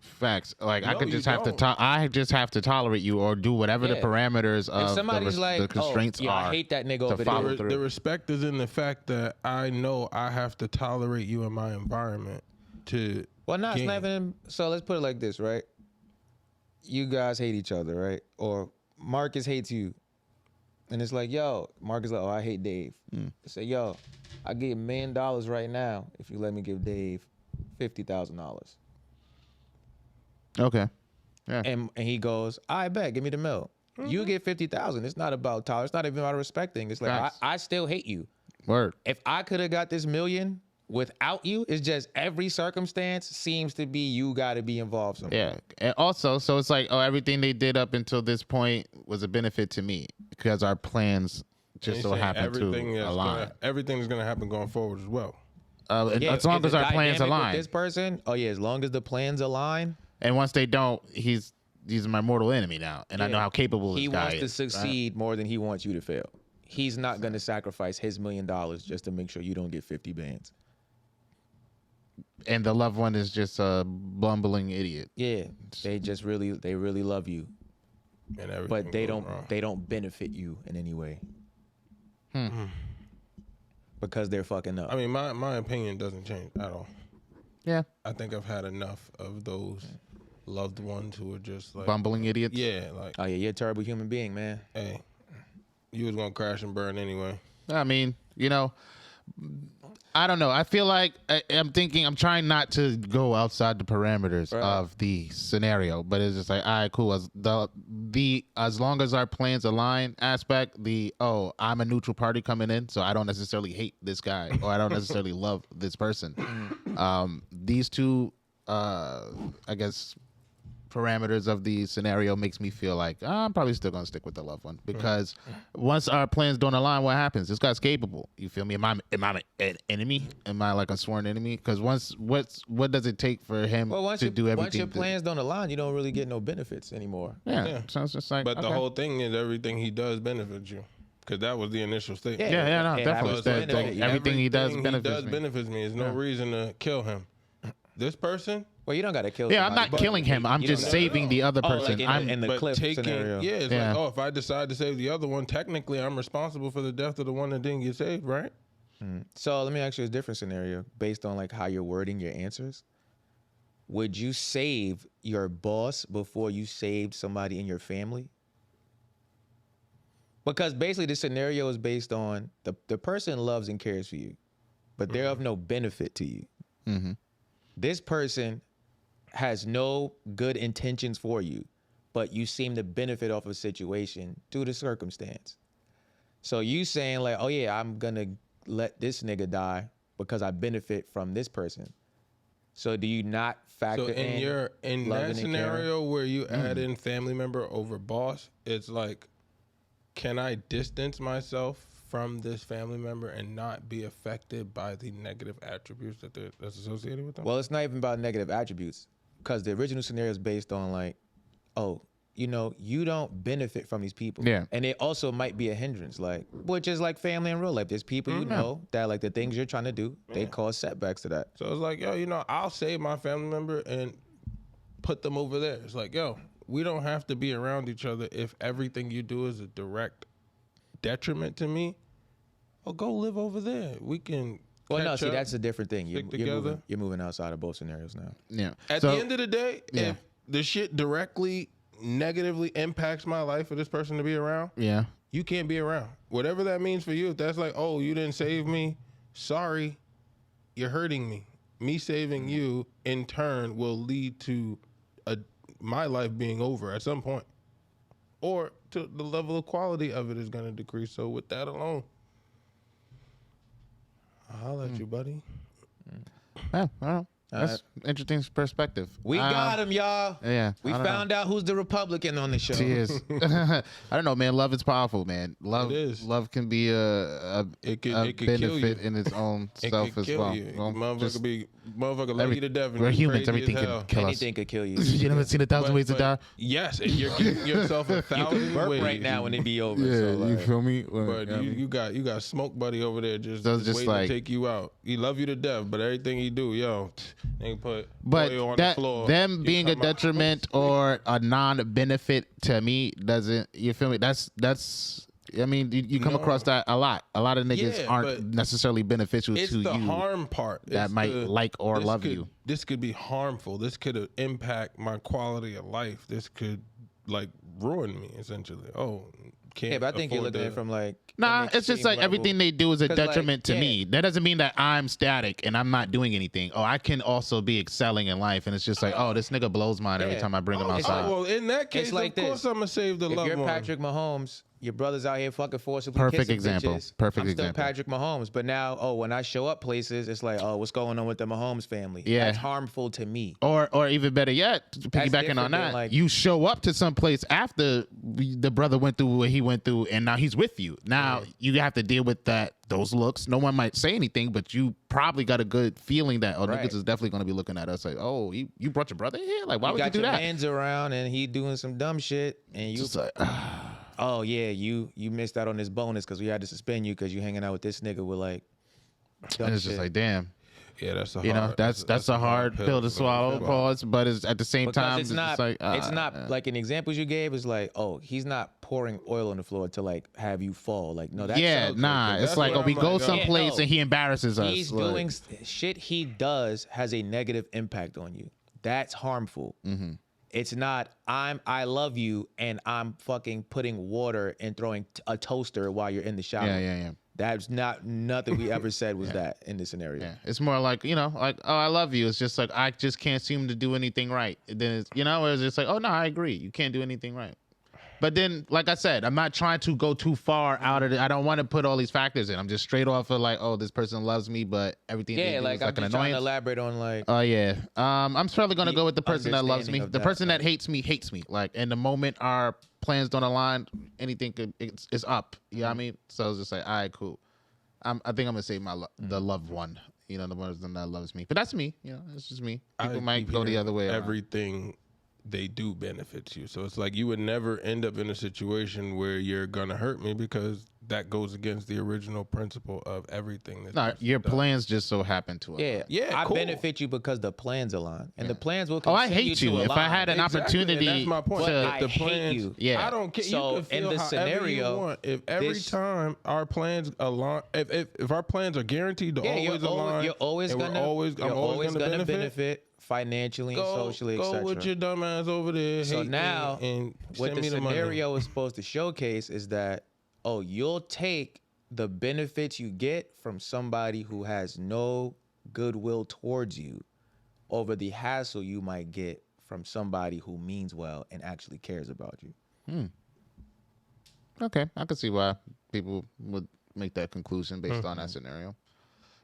Facts. Like I just have to tolerate you or do whatever the parameters of the constraints are. I hate that nigga over there. The respect is in the fact that I know I have to tolerate you in my environment to. Well, no, it's not even. So let's put it like this, right? You guys hate each other, right? Or Marcus hates you. And it's like, yo, Marcus like, oh, I hate Dave. Say, yo, I give $1 million right now if you let me give Dave $50,000. Okay. Yeah. And he goes, I bet, give me the mill. You get 50,000. It's not about tolerance. It's not even about respecting. It's like I still hate you. Word. If I could have got this $1 million without you, it's just every circumstance seems to be you got to be involved somehow. Yeah. And also, so it's like, oh, everything they did up until this point was a benefit to me because our plans just so happen to align. Everything is going to happen going forward as well. As long as our plans align. This person, as long as the plans align. And once they don't, he's my mortal enemy now, and I know how capable this guy is. He wants to succeed more than he wants you to fail. he's not going to sacrifice his $1 million just to make sure you don't get 50 bands. And the loved one is just a bumbling idiot. Yeah, they really love you, And everything but goes wrong. they don't benefit you in any way. Because they're fucking up. I mean, my opinion doesn't change at all. Yeah. I think I've had enough of those loved ones who are just like Bumbling idiots. Yeah, like, Oh yeah, you're a terrible human being, man. hey, you was gonna crash and burn anyway. I mean, I don't know. I feel like I'm trying not to go outside the parameters of the scenario, but it's just like, all right, cool. As long as our plans align aspect, I'm a neutral party coming in, so I don't necessarily hate this guy or I don't necessarily love this person. These two, I guess, parameters of the scenario makes me feel like I'm probably still gonna stick with the loved one, because once our plans don't align, what happens? This guy's capable. You feel me? Am I an enemy? Am I like a sworn enemy? Because what does it take for him to do everything? Once your plans don't align, you don't really get no benefits anymore. Yeah. So it's just like, But the whole thing is everything he does benefits you, because that was the initial statement. Yeah, no, And definitely. Everything he does benefits me. benefits me. There's no reason to kill him. This person. Well, you don't got to kill. Yeah, I'm somebody, not killing him. I'm just saving the other person. Like in the But cliff taking, scenario. yeah, it's like, if I decide to save the other one, technically I'm responsible for the death of the one that didn't get saved, right? So let me ask you a different scenario based on like how you're wording your answers. Would you save your boss before you saved somebody in your family? Because basically the scenario is based on the person loves and cares for you, but they're of no benefit to you. This person has no good intentions for you, but you seem to benefit off a situation due to circumstance. So you saying like, oh yeah, I'm gonna let this nigga die because I benefit from this person. So do you not factor So in that scenario where you add in family member over boss, it's like, can I distance myself from this family member and not be affected by the negative attributes that's associated with them? Well, it's not even about negative attributes, because the original scenario is based on like, oh, you don't benefit from these people. Yeah. And it also might be a hindrance, like, which is like family in real life. There's people you know that like the things you're trying to do, they cause setbacks to that. So it's like, yo, I'll save my family member and put them over there. It's like, yo, we don't have to be around each other if everything you do is a direct detriment to me. Oh, go live over there. We can. Well, no, see, that's a different thing. together. You're moving outside of both scenarios now. Yeah. At the end of the day, if the shit directly negatively impacts my life for this person to be around, you can't be around. Whatever that means for you, if that's like, oh, you didn't save me, sorry, you're hurting me. Me saving you, in turn, will lead to my life being over at some point. Or to the level of quality of it is going to decrease. So with that alone, I'll let you, buddy. Yeah, well, that's interesting perspective. We got him, y'all. Yeah. We found out who's the Republican on the show. Cheers. I don't know, man. Love is powerful, man. Love, It is. Love can be a It could kill benefit you. in its own It self could as kill well. you. Well, Motherfucker love you to death. and we're you humans. crazy Everything as can hell. kill us. Anything could kill you. You never seen 1,000 ways to die? Yes, and you're giving yourself a You could thousand burp ways. right now and it be over. Yeah, so, you like, feel me? But you got smoke buddy over there just waiting like- to take you out. He love you to death, but everything he do, they put But oil on that the floor. them You being a come out. detriment or a non-benefit to me doesn't. You feel me? That's. I mean, you come across that a lot. A lot of niggas Yeah, aren't but necessarily beneficial It's to the you. harm part that It's might like or this love could- you. This could be harmful. This could impact my quality of life. This could like ruin me essentially. Oh, can't. yeah, but I think you're afford looking at to- it from like. Nah, an it's just extreme like level. everything they do is a 'Cause, like, detriment to yeah. me. That doesn't mean that I'm static and I'm not doing anything. Oh, I can also be excelling in life, and it's just like, oh, this nigga blows mine every Yeah. time I bring him It's outside. Oh, well, in that case, like of course, this. I'm gonna save the If loved you're one. Patrick Mahomes, your brother's out here fucking forcibly Perfect kissing example. bitches. Perfect I'm still example. Patrick Mahomes, but now, when I show up places, it's like, oh, what's going on with the Mahomes family? Yeah. That's harmful to me. Or even better yet, piggybacking different on than, that, like- you show up to some place after the brother went through what he went through, and now he's with you. Now you have to deal with those looks. No one might say anything, but you probably got a good feeling that Right. niggas is definitely going to be looking at us like, oh, you brought your brother here? Like, why You would you got do your that? mans around and he doing some dumb shit, and you Just like, oh yeah, you missed out on this bonus because we had to suspend you because you hanging out with this nigga with like dumb And it's shit. just like, damn. Yeah, that's a hard. You know, that's a hard pill to swallow, pause. But it's at the same Because time, it's not, just like, it's not like in examples you gave is like, oh, he's not pouring oil on the floor to like have you fall. Like, no, that's yeah, nah. that's It's like, what oh, we I'm go like, someplace no. and he embarrasses us. He's like, doing shit he does has a negative impact on you. That's harmful. Mm-hmm. It's not I love you and I'm fucking putting water and throwing a toaster while you're in the shower. Yeah. That's nothing we ever said was that in this scenario. Yeah, it's more like, you know, like, oh, I love you. It's just like, I just can't seem to do anything right. And then it's, you know, it's just like, oh no, I agree. You can't do anything right. But then, like I said, I'm not trying to go too far out of it. I don't want to put all these factors in. I'm just straight off of like, oh, this person loves me, but everything they do like is I'm like an just trying to annoyance. elaborate on like. Oh yeah. I'm probably gonna The go with the person that loves me. understanding of The that, person that like- hates me. Like, and the moment our plans don't align, anything could it's up. You know what I mean? So it's just like, all right, cool. I think I'm gonna say the loved one. You know, the person that loves me. But that's me. You know, it's just me. People might go the other way around. Everything they do benefits you. So it's like you would never end up in a situation where you're gonna hurt me because that goes against the original principle of everything. That No, your plans just so happen to align. Yeah, I cool. benefit you because the plans align, and the plans will. Oh, I continue hate to you. If I align. had an opportunity and that's my point. to, I hate you. Yeah. I don't care. So, You can in feel the however scenario, you want. If every time our plans align, if our plans are guaranteed to always align, you're always and gonna, I'm always gonna benefit. financially and socially, go with your dumb ass over there. So hate me, now, and what send the me the money. scenario is supposed to showcase is that, oh, you'll take the benefits you get from somebody who has no goodwill towards you over the hassle you might get from somebody who means well and actually cares about you. Okay, I can see why people would make that conclusion based on that scenario.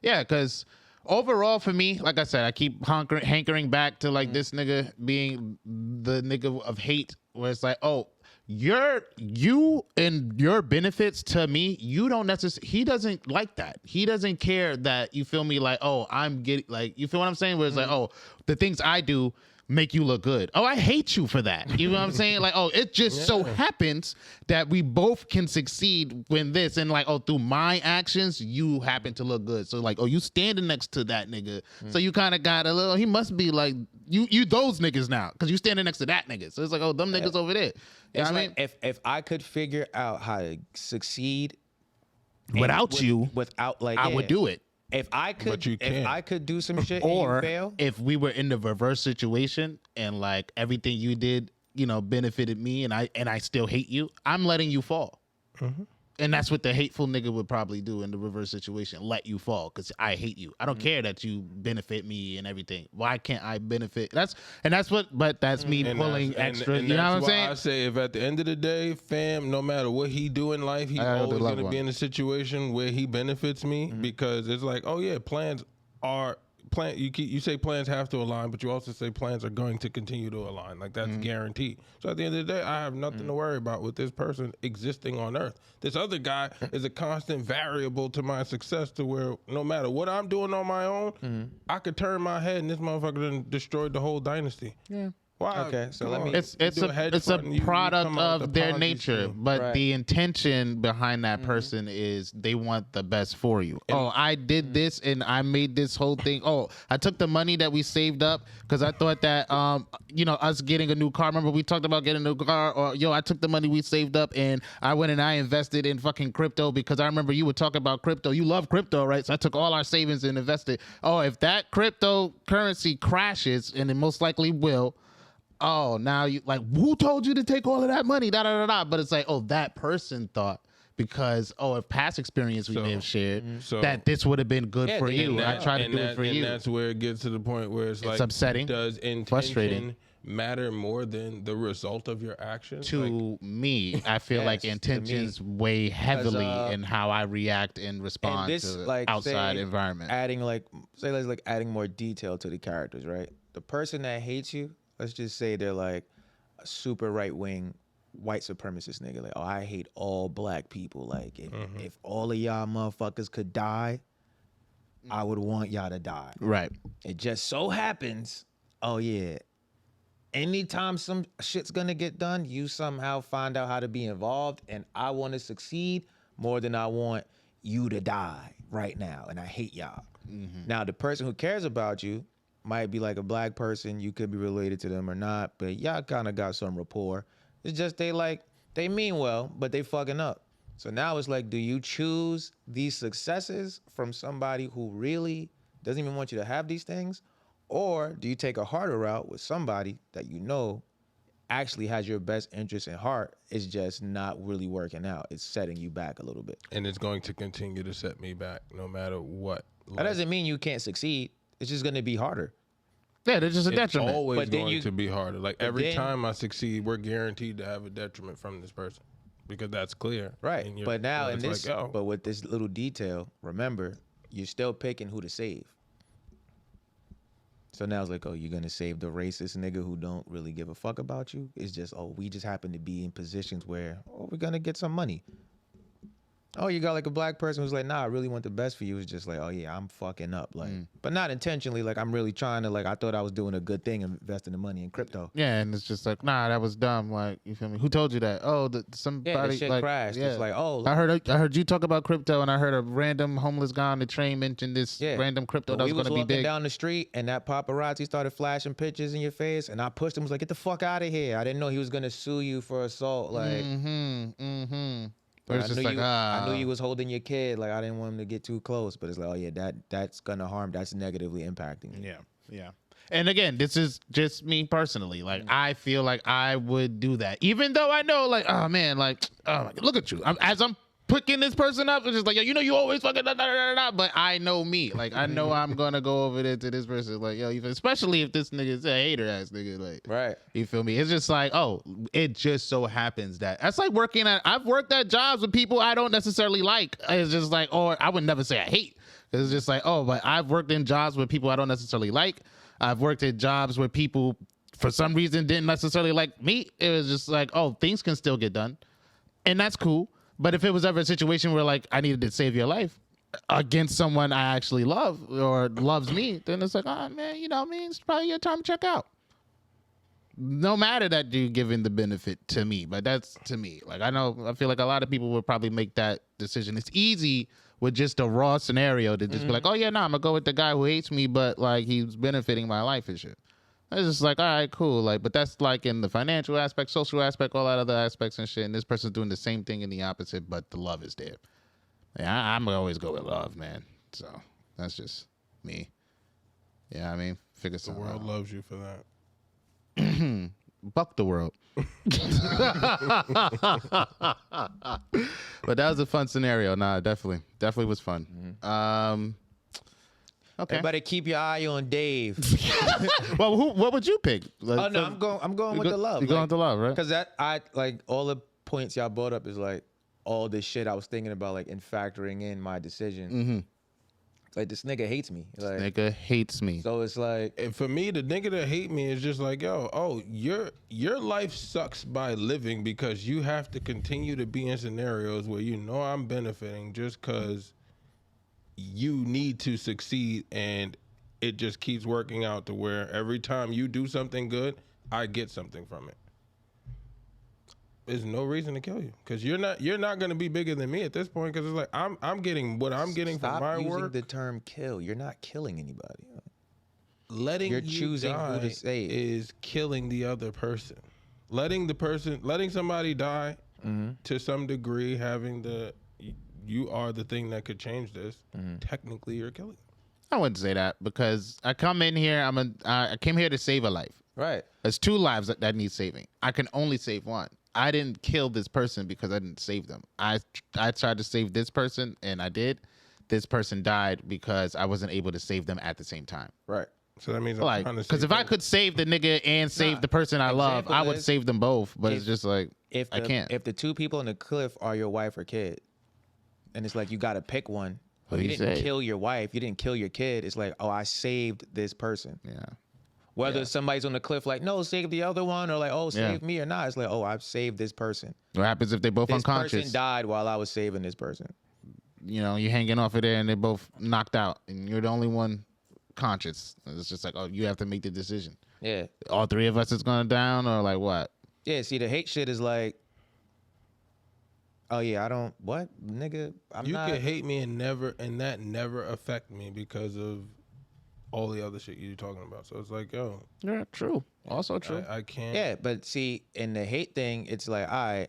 Yeah, because overall for me, like I said, I keep hankering back to like this nigga being the nigga of hate, where it's like, oh, you and your benefits to me, you don't necessarily, he doesn't like that. He doesn't care that, you feel me, like, oh, I'm getting, like, you feel what I'm saying? Where it's like, oh, the things I do make you look good. Oh, I hate you for that. You know what I'm saying? Like, oh, it just so happens that we both can succeed when this, and like, oh, through my actions, you happen to look good. So like, oh, you standing next to that nigga. So you kind of got a little, he must be like, you those niggas now, because you standing next to that nigga. So it's like, oh, them niggas over there. You know It's what I like mean? if I could figure out how to succeed Without you, without like I would do it. If I could, But you if can't. I could do some shit Or and you fail, if we were in the reverse situation and like everything you did, you know, benefited me, and I still hate you, I'm letting you fall. And that's what the hateful nigga would probably do in the reverse situation, let you fall because I hate you. I don't care that you benefit me and everything. Why can't I benefit? That's me pulling extra. And you know what I'm that's why saying? I say, if at the end of the day, fam, no matter what he do in life, he's I gotta do always love gonna one. be in a situation where he benefits me, because it's like, oh yeah, plans are. You say plans have to align, but you also say plans are going to continue to align. Like, that's guaranteed. So at the end of the day, I have nothing to worry about with this person existing on Earth. This other guy is a constant variable to my success, to where no matter what I'm doing on my own, I could turn my head and this motherfucker done destroyed the whole dynasty. Yeah. Why? Okay, so Come let on. me- It's a product of their nature, but Right. the intention behind that person is they want the best for you. Oh, I did this and I made this whole thing. Oh, I took the money that we saved up because I thought that us getting a new car. Remember we talked about getting a new car? Or I took the money we saved up and I went and I invested in fucking crypto because I remember you would talk about crypto. You love crypto, right? So I took all our savings and invested. Oh, if that cryptocurrency crashes, and it most likely will. Oh, now you like, who told you to take all of that money? Da da da da. But it's like, oh, that person thought because of past experience we may have shared that this would have been good for you. I try to do it for you. And that's where it gets to the point where it's like, upsetting, does intention frustrating matter more than the result of your actions? To me, I feel like Yes, to intentions weigh heavily in how I react and respond to outside environment. Adding adding more detail to the characters, right? The person that hates you, let's just say they're like a super right-wing white supremacist nigga. Like, oh, I hate all black people. Like, if all of y'all motherfuckers could die, I would want y'all to die. Right. It just so happens, oh yeah, anytime some shit's gonna get done, you somehow find out how to be involved, and I want to succeed more than I want you to die right now, and I hate y'all. Now, the person who cares about you might be like a black person. You could be related to them or not, but y'all kind of got some rapport. It's just they mean well, but they fucking up. So now it's like, do you choose these successes from somebody who really doesn't even want you to have these things? Or do you take a harder route with somebody that you know actually has your best interest in heart? It's just not really working out. It's setting you back a little bit. And it's going to continue to set me back no matter what. That doesn't mean you can't succeed. It's just going to be harder. Yeah, there's just a It's detriment. always But then going you- to be harder. Like every then- time I succeed, we're guaranteed to have a detriment from this person because that's clear. Right. And But now in it's this, like, but with this little detail, remember, you're still picking who to save. So now it's like, oh, you're going to save the racist nigga who don't really give a fuck about you? It's just, oh, we just happen to be in positions where, oh, we're going to get some money. Oh, you got like a black person who's like, nah, I really want the best for you. It's just like, oh yeah, I'm fucking up. Like, but not intentionally. Like, I'm really trying to, like, I thought I was doing a good thing, investing the money in crypto. Yeah, and it's just like, nah, that was dumb. Like, you feel me? Who told you that? Oh, somebody. Yeah, the shit like, crashed. It's like, oh, I heard you talk about crypto, and I heard a random homeless guy on the train mention this random crypto But that we was was going to be walking big. down the street, and that paparazzi started flashing pictures in your face, and I pushed him. Was like, get the fuck out of here. I didn't know he was gonna sue you for assault. Like, But it's I just knew like, I knew you was holding your kid. Like, I didn't want him to get too close. But it's like, oh yeah, that's gonna harm. That's negatively impacting you. Yeah. And again, this is just me personally. Like, I feel like I would do that, even though I know, like, oh man, like, oh my God, look at you. As I'm picking this person up, it's just like, yo, you know, you always fucking da, da, da, da, da. But I know me. Like, I know I'm gonna go over there to this person. Like, yo, especially if this nigga is a hater ass nigga. Like, Right. you feel me? It's just like, oh, it just so happens that's like I've worked at jobs with people I don't necessarily like. It's just like, or I would never say I hate. It's just like, oh, but I've worked in jobs with people I don't necessarily like. I've worked at jobs where people, for some reason, didn't necessarily like me. It was just like, oh, things can still get done. And that's cool. But if it was ever a situation where, like, I needed to save your life against someone I actually love or loves me, then it's like, oh, man, you know what I mean? It's probably your time to check out. No matter that you're giving the benefit to me, but that's to me. Like, I feel like a lot of people would probably make that decision. It's easy with just a raw scenario to just be like, oh, yeah, no, I'm going to go with the guy who hates me, but, like, he's benefiting my life and shit. It's just like, all right, cool. Like, but that's like in the financial aspect, social aspect, all that other aspects and shit. And this person's doing the same thing in the opposite, but the love is there. Yeah, I'm gonna always go with love, man. So that's just me. Yeah, I mean, figure The something world out. loves you for that. Fuck the world. But that was a fun scenario. Nah, definitely was fun. Okay. Everybody keep your eye on Dave. Well, what would you pick? Like, Oh no, I'm going with the love. You're going with the love, right? Because I like all the points y'all brought up is like all this shit I was thinking about, like, in factoring in my decision. Like, this nigga hates me. Like, Nigga hates me. so it's like, And for me, the nigga that hate me is just like, yo, oh, your life sucks by living because you have to continue to be in scenarios where you know I'm benefiting just because you need to succeed, and it just keeps working out to where every time you do something good, I get something from it. There's no reason to kill you because you're not going to be bigger than me at this point because it's like I'm getting what I'm getting stop from my using work. the term kill. You're not killing anybody. Letting You're you choosing who die to save. is killing the other person. Letting somebody die to some degree, you are the thing that could change this. Technically, you're killing them. I wouldn't say that because I come in here. I came here to save a life. Right. There's two lives that need saving. I can only save one. I didn't kill this person because I didn't save them. I tried to save this person and I did. This person died because I wasn't able to save them at the same time. Right. So that means Like, because if I could save the nigga and save the person I love, example I would is, save them both. But if- it's just like I can't. If the two people on the cliff are your wife or kid, and it's like you got to pick one. What But do you you didn't say? kill your wife. You didn't kill your kid. It's like, oh, I saved this person. Yeah. Whether somebody's on the cliff like, no, save the other one, or like, oh, Yeah. save me or not. It's like, oh, I've saved this person. What happens if they both This unconscious? person died while I was saving this person. You know, you're hanging off of there and they're both knocked out and you're the only one conscious. It's just like, oh, you have to make the decision. Yeah. All three of us is going down, or like what? Yeah, see, the hate shit is like, oh yeah, I don't, what, nigga, I'm You not. can hate me and that never affect me because of all the other shit you're talking about. So it's like, yo, Yeah, true. Also true. I can't. Yeah, but see, in the hate thing, it's like, all right,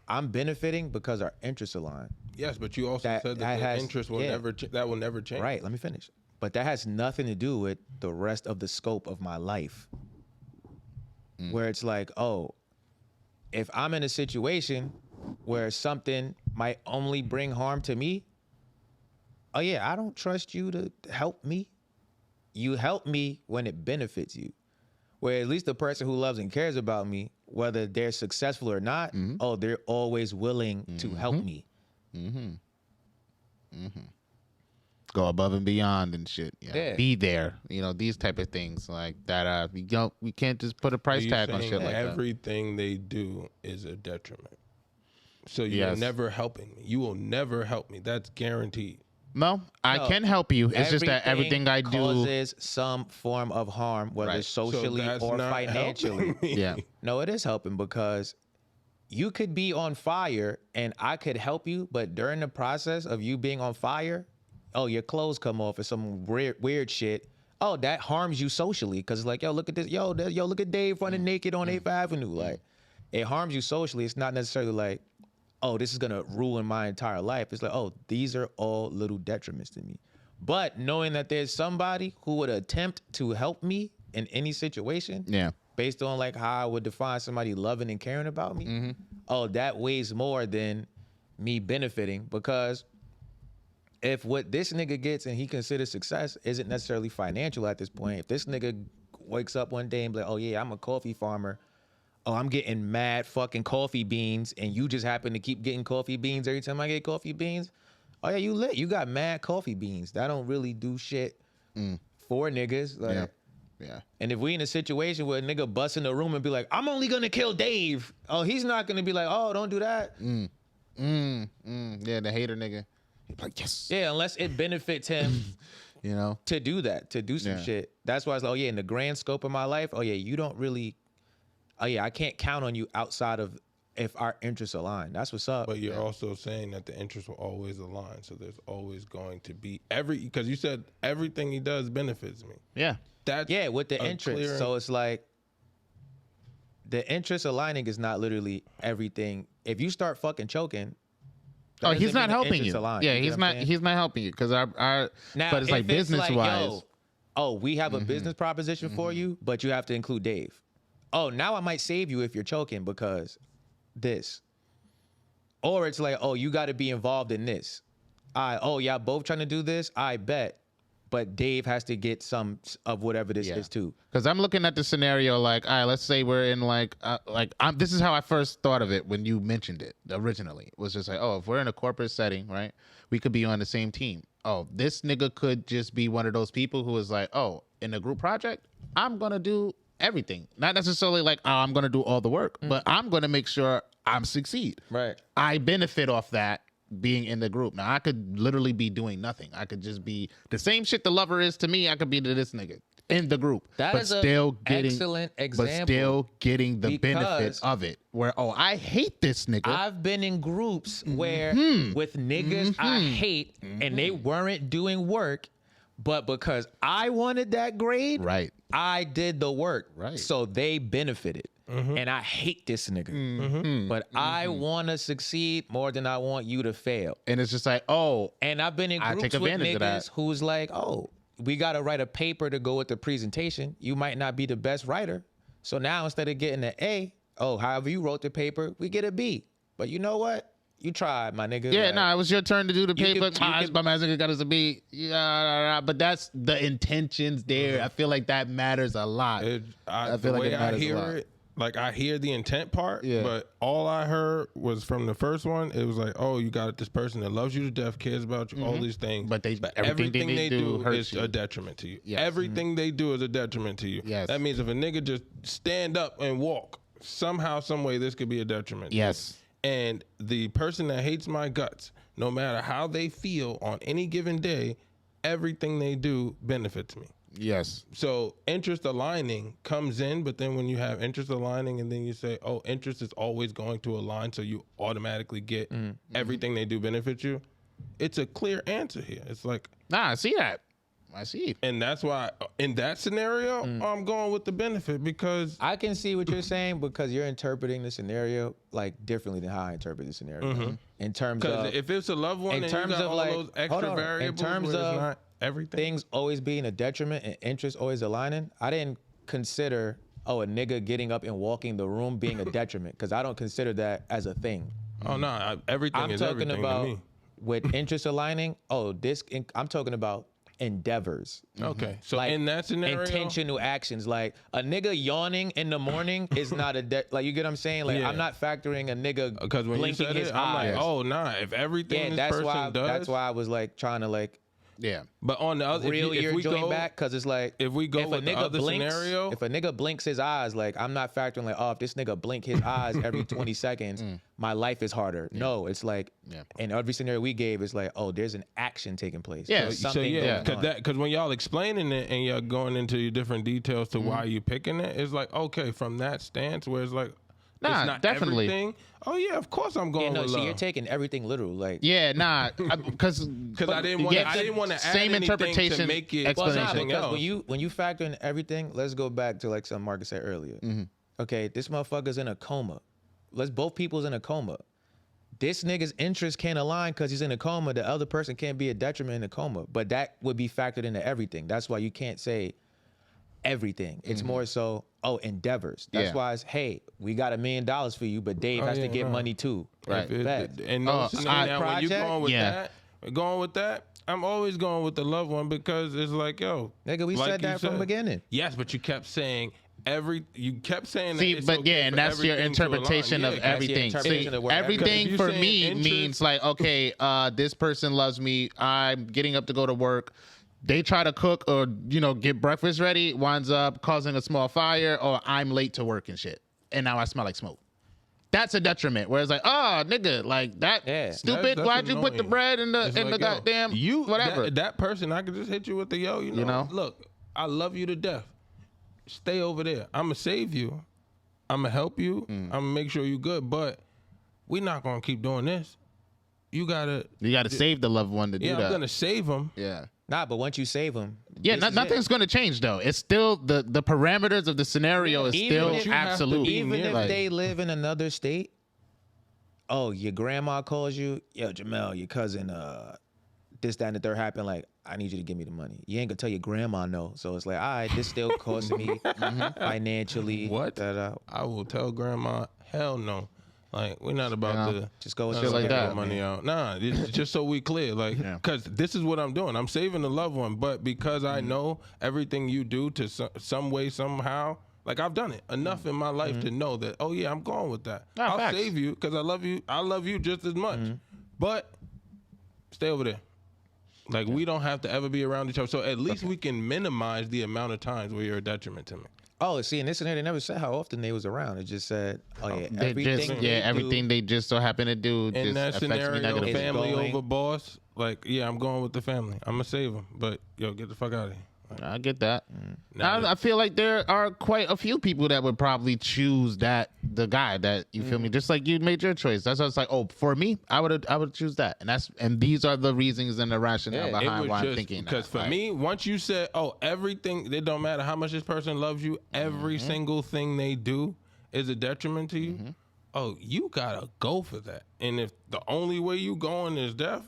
I'm benefiting because our interests align. Yes, but you also That- said that that the has- interest will yeah. that will never change. Right, let me finish. But that has nothing to do with the rest of the scope of my life. Where it's like, oh, if I'm in a situation where something might only bring harm to me, oh yeah, I don't trust you to help me. You help me when it benefits you. Where at least the person who loves and cares about me, whether they're successful or not, oh, they're always willing to help me. Go above and beyond and shit. You know, Yeah. Be there. You know, these type of things like that. We can't just put a price You're tag on saying shit like that. everything they do is a detriment. So you're Yes. never helping me. You will never help me. That's guaranteed. No, I No. can help you. It's just that everything I do. causes some form of harm, whether Right. socially that's or not financially. helping me. Yeah. No, it is helping because you could be on fire and I could help you, but during the process of you being on fire, oh, your clothes come off or some weird shit. Oh, that harms you socially because it's like, yo, look at this. Yo, look at Dave running naked on 8th Avenue. Like, it harms you socially. It's not necessarily like, oh, this is going to ruin my entire life. It's like, oh, these are all little detriments to me. But knowing that there's somebody who would attempt to help me in any situation, Yeah. based on like how I would define somebody loving and caring about me, oh, that weighs more than me benefiting because if what this nigga gets and he considers success isn't necessarily financial at this point, if this nigga wakes up one day and be like, oh yeah, I'm a coffee farmer, oh, I'm getting mad fucking coffee beans, and you just happen to keep getting coffee beans every time I get coffee beans, oh yeah, you lit. You got mad coffee beans. That don't really do shit for niggas. Like, Yeah. Yeah. and if we in a situation where a nigga bust in the room and be like, I'm only gonna kill Dave, oh, he's not gonna be like, oh, don't do that. Yeah, the hater nigga. He's like, yes. Yeah, unless it benefits him You know? to do that, to do some Yeah. shit. That's why it's like, oh yeah, in the grand scope of my life, oh yeah, you don't really, oh yeah, I can't count on you outside of if our interests align. That's what's up. But you're also saying that the interests will always align. So there's always going to be because you said everything he does benefits me. Yeah. That's Yeah, with the a interest. clear- So it's like the interest aligning is not literally everything. If you start fucking choking, that Oh, doesn't he's not mean the helping interests you. align. Yeah, You get he's what I'm not. saying? He's not helping you because our. Now, but it's like if business wise. yo, oh, we have a business proposition for you, but you have to include Dave. Oh, now I might save you if you're choking because this. Or it's like, oh, you got to be involved in this. Oh, y'all both trying to do this? I bet. But Dave has to get some of whatever this is too. Because I'm looking at the scenario like, all right, let's say we're in this is how I first thought of it when you mentioned it originally. It was just like, oh, if we're in a corporate setting, right, we could be on the same team. Oh, this nigga could just be one of those people who is like, oh, in a group project, I'm going to do everything. Not necessarily like, oh, I'm going to do all the work, but I'm going to make sure I'm succeed. Right. I benefit off that being in the group. Now, I could literally be doing nothing. I could just be the same shit the lover is to me. I could be to this nigga in the group. That but is a still getting, excellent But example still getting the benefit because of it. Where, oh, I hate this nigga. I've been in groups where with niggas I hate and they weren't doing work, but because I wanted that grade, Right. I did the work. Right. So they benefited. And I hate this nigga. But I want to succeed more than I want you to fail. And it's just like, oh, And I've been in I groups take with advantage of that. niggas who's like, oh, we got to write a paper to go with the presentation. You might not be the best writer. So now instead of getting an A, oh, however you wrote the paper, we get a B. But you know what? You tried, my nigga. yeah, Like, no, it was your turn to do the you paper. could- you could- My nigga got us a B. Yeah, but that's the intentions there. I feel like that matters a lot. I feel the like way it I matters a hear lot. it, like I hear the intent part, Yeah. but all I heard was from the first one. It was like, oh, you got this person that loves you to death, cares about you, all these things. But everything everything they do hurts is you. a detriment to you. Yes. Everything they do is a detriment to you. Yes. That means if a nigga just stand up and walk, somehow, some way, this could be a detriment. Yes. And the person that hates my guts, no matter how they feel on any given day, everything they do benefits me. Yes. So interest aligning comes in, but then when you have interest aligning and then you say, oh, interest is always going to align, so you automatically get everything they do benefits you. It's a clear answer here. It's like, Nah, I see that. I see. and that's why in that scenario, I'm going with the benefit because I can see what you're saying because you're interpreting the scenario like differently than how I interpret the scenario. In terms of if it's a loved one in and terms you got of all like those extra variables, in terms where it's of not everything. things always being a detriment and interest always aligning, I didn't consider a nigga getting up and walking the room being a detriment because I don't consider that as a thing. Oh no, everything I'm is talking everything about to me. with interest aligning. I'm talking about endeavors. Okay, so Like in that scenario, intentional actions. Like a nigga yawning in the morning is not like you get what I'm saying. Like Yeah. I'm not factoring a nigga because when you blinking said his it, I'm eyes. like, oh nah, if everything yeah, this that's person why. does, That's why I was like trying to like Yeah. But on the other, reel if your we joint go back because it's like if we go if a with the nigga other blinks, scenario, if a nigga blinks his eyes, like I'm not factoring like, oh, if this nigga blink his eyes every 20 seconds, my life is harder. No, it's like in every scenario we gave, it's like, oh, there's an action taking place. Yeah, There's so something yeah, going on. because when y'all explaining it and y'all going into your different details to why you picking it, it's like okay, from that stance where it's like, Nah, it's not definitely. everything. Oh yeah, of course I'm going no, with so love. you're taking everything literal, like. Yeah, I didn't want I didn't want to add same anything interpretation, to make it Well, explanation. nah, something because else. when you factor in everything, let's go back to like something Marcus said earlier. Okay, this motherfucker's in a coma. Both people's in a coma. This nigga's interest can't align because he's in a coma. The other person can't be a detriment in a coma, but that would be factored into everything. That's why you can't say everything. It's more so, endeavors. That's Yeah. why it's, hey, we got $1 million for you, but Dave has to get money too. Right. Bet. And no scenario, when you project? going with that, I'm always going with the loved one because it's like, yo, Nigga, we like said you that from the beginning. Yes, but you kept saying that See, it's but okay and for that's your everything to align. interpretation Yeah, of that's everything. interpretation See, of what everything everything- for If you're me saying interest- means like, okay, this person loves me. I'm getting up to go to work. They try to cook or get breakfast ready, winds up causing a small fire, or I'm late to work and shit, and now I smell like smoke. That's a detriment. Whereas like, oh nigga, like that stupid. That's Why'd you put the annoying. bread in the It's in the like, yo, goddamn whatever? That person, I could just hit you with the you know. Look, I love you to death. Stay over there. I'ma save you. I'ma help you. I'ma make sure you good. But we not gonna keep doing this. You gotta save the loved one to do that. I'm gonna save them. Yeah. Nah, but once you save them, Nothing's going to change though. It's still the parameters of the scenario is Even still if you have to absolute. be Even if Like, they live in another state, your grandma calls you, yo, Jamel, your cousin, this, that, and the third happened. Like, I need you to give me the money. You ain't gonna tell your grandma no. So it's like, all right, this still costing me financially. What? Da-da. I will tell grandma, hell no. Like, we're not about to Just go with Shit your like that, money out. Nah, it's just so we clear. Like, because this is what I'm doing. I'm saving the loved one, but because I know everything you do to some way, somehow, like I've done it enough in my life to know that, oh yeah, I'm going with that. Nah, I'll facts. save you because I love you. I love you just as much. But stay over there. Like, we don't have to ever be around each other. So at least we can minimize the amount of times where you're a detriment to me. Oh, see, in this scenario, they never said how often they was around. It just said, they everything. just, they everything they just so happen to do In just that affects me scenario, negatively. family Going- over boss, like, yeah, I'm going with the family. I'm going to save them. But, yo, get the fuck out of here. Like, I get that. Nah, I feel like there are quite a few people that would probably choose the guy that you feel me, just like you made your choice. That's why it's like, oh, for me, I would choose that, and these are the reasons and the rationale it behind was why I'm just thinking. because that. for Like, me, once you said, "Oh, everything," it don't matter how much this person loves you. Every single thing they do is a detriment to you. Oh, you gotta go for that. And if the only way you going is death,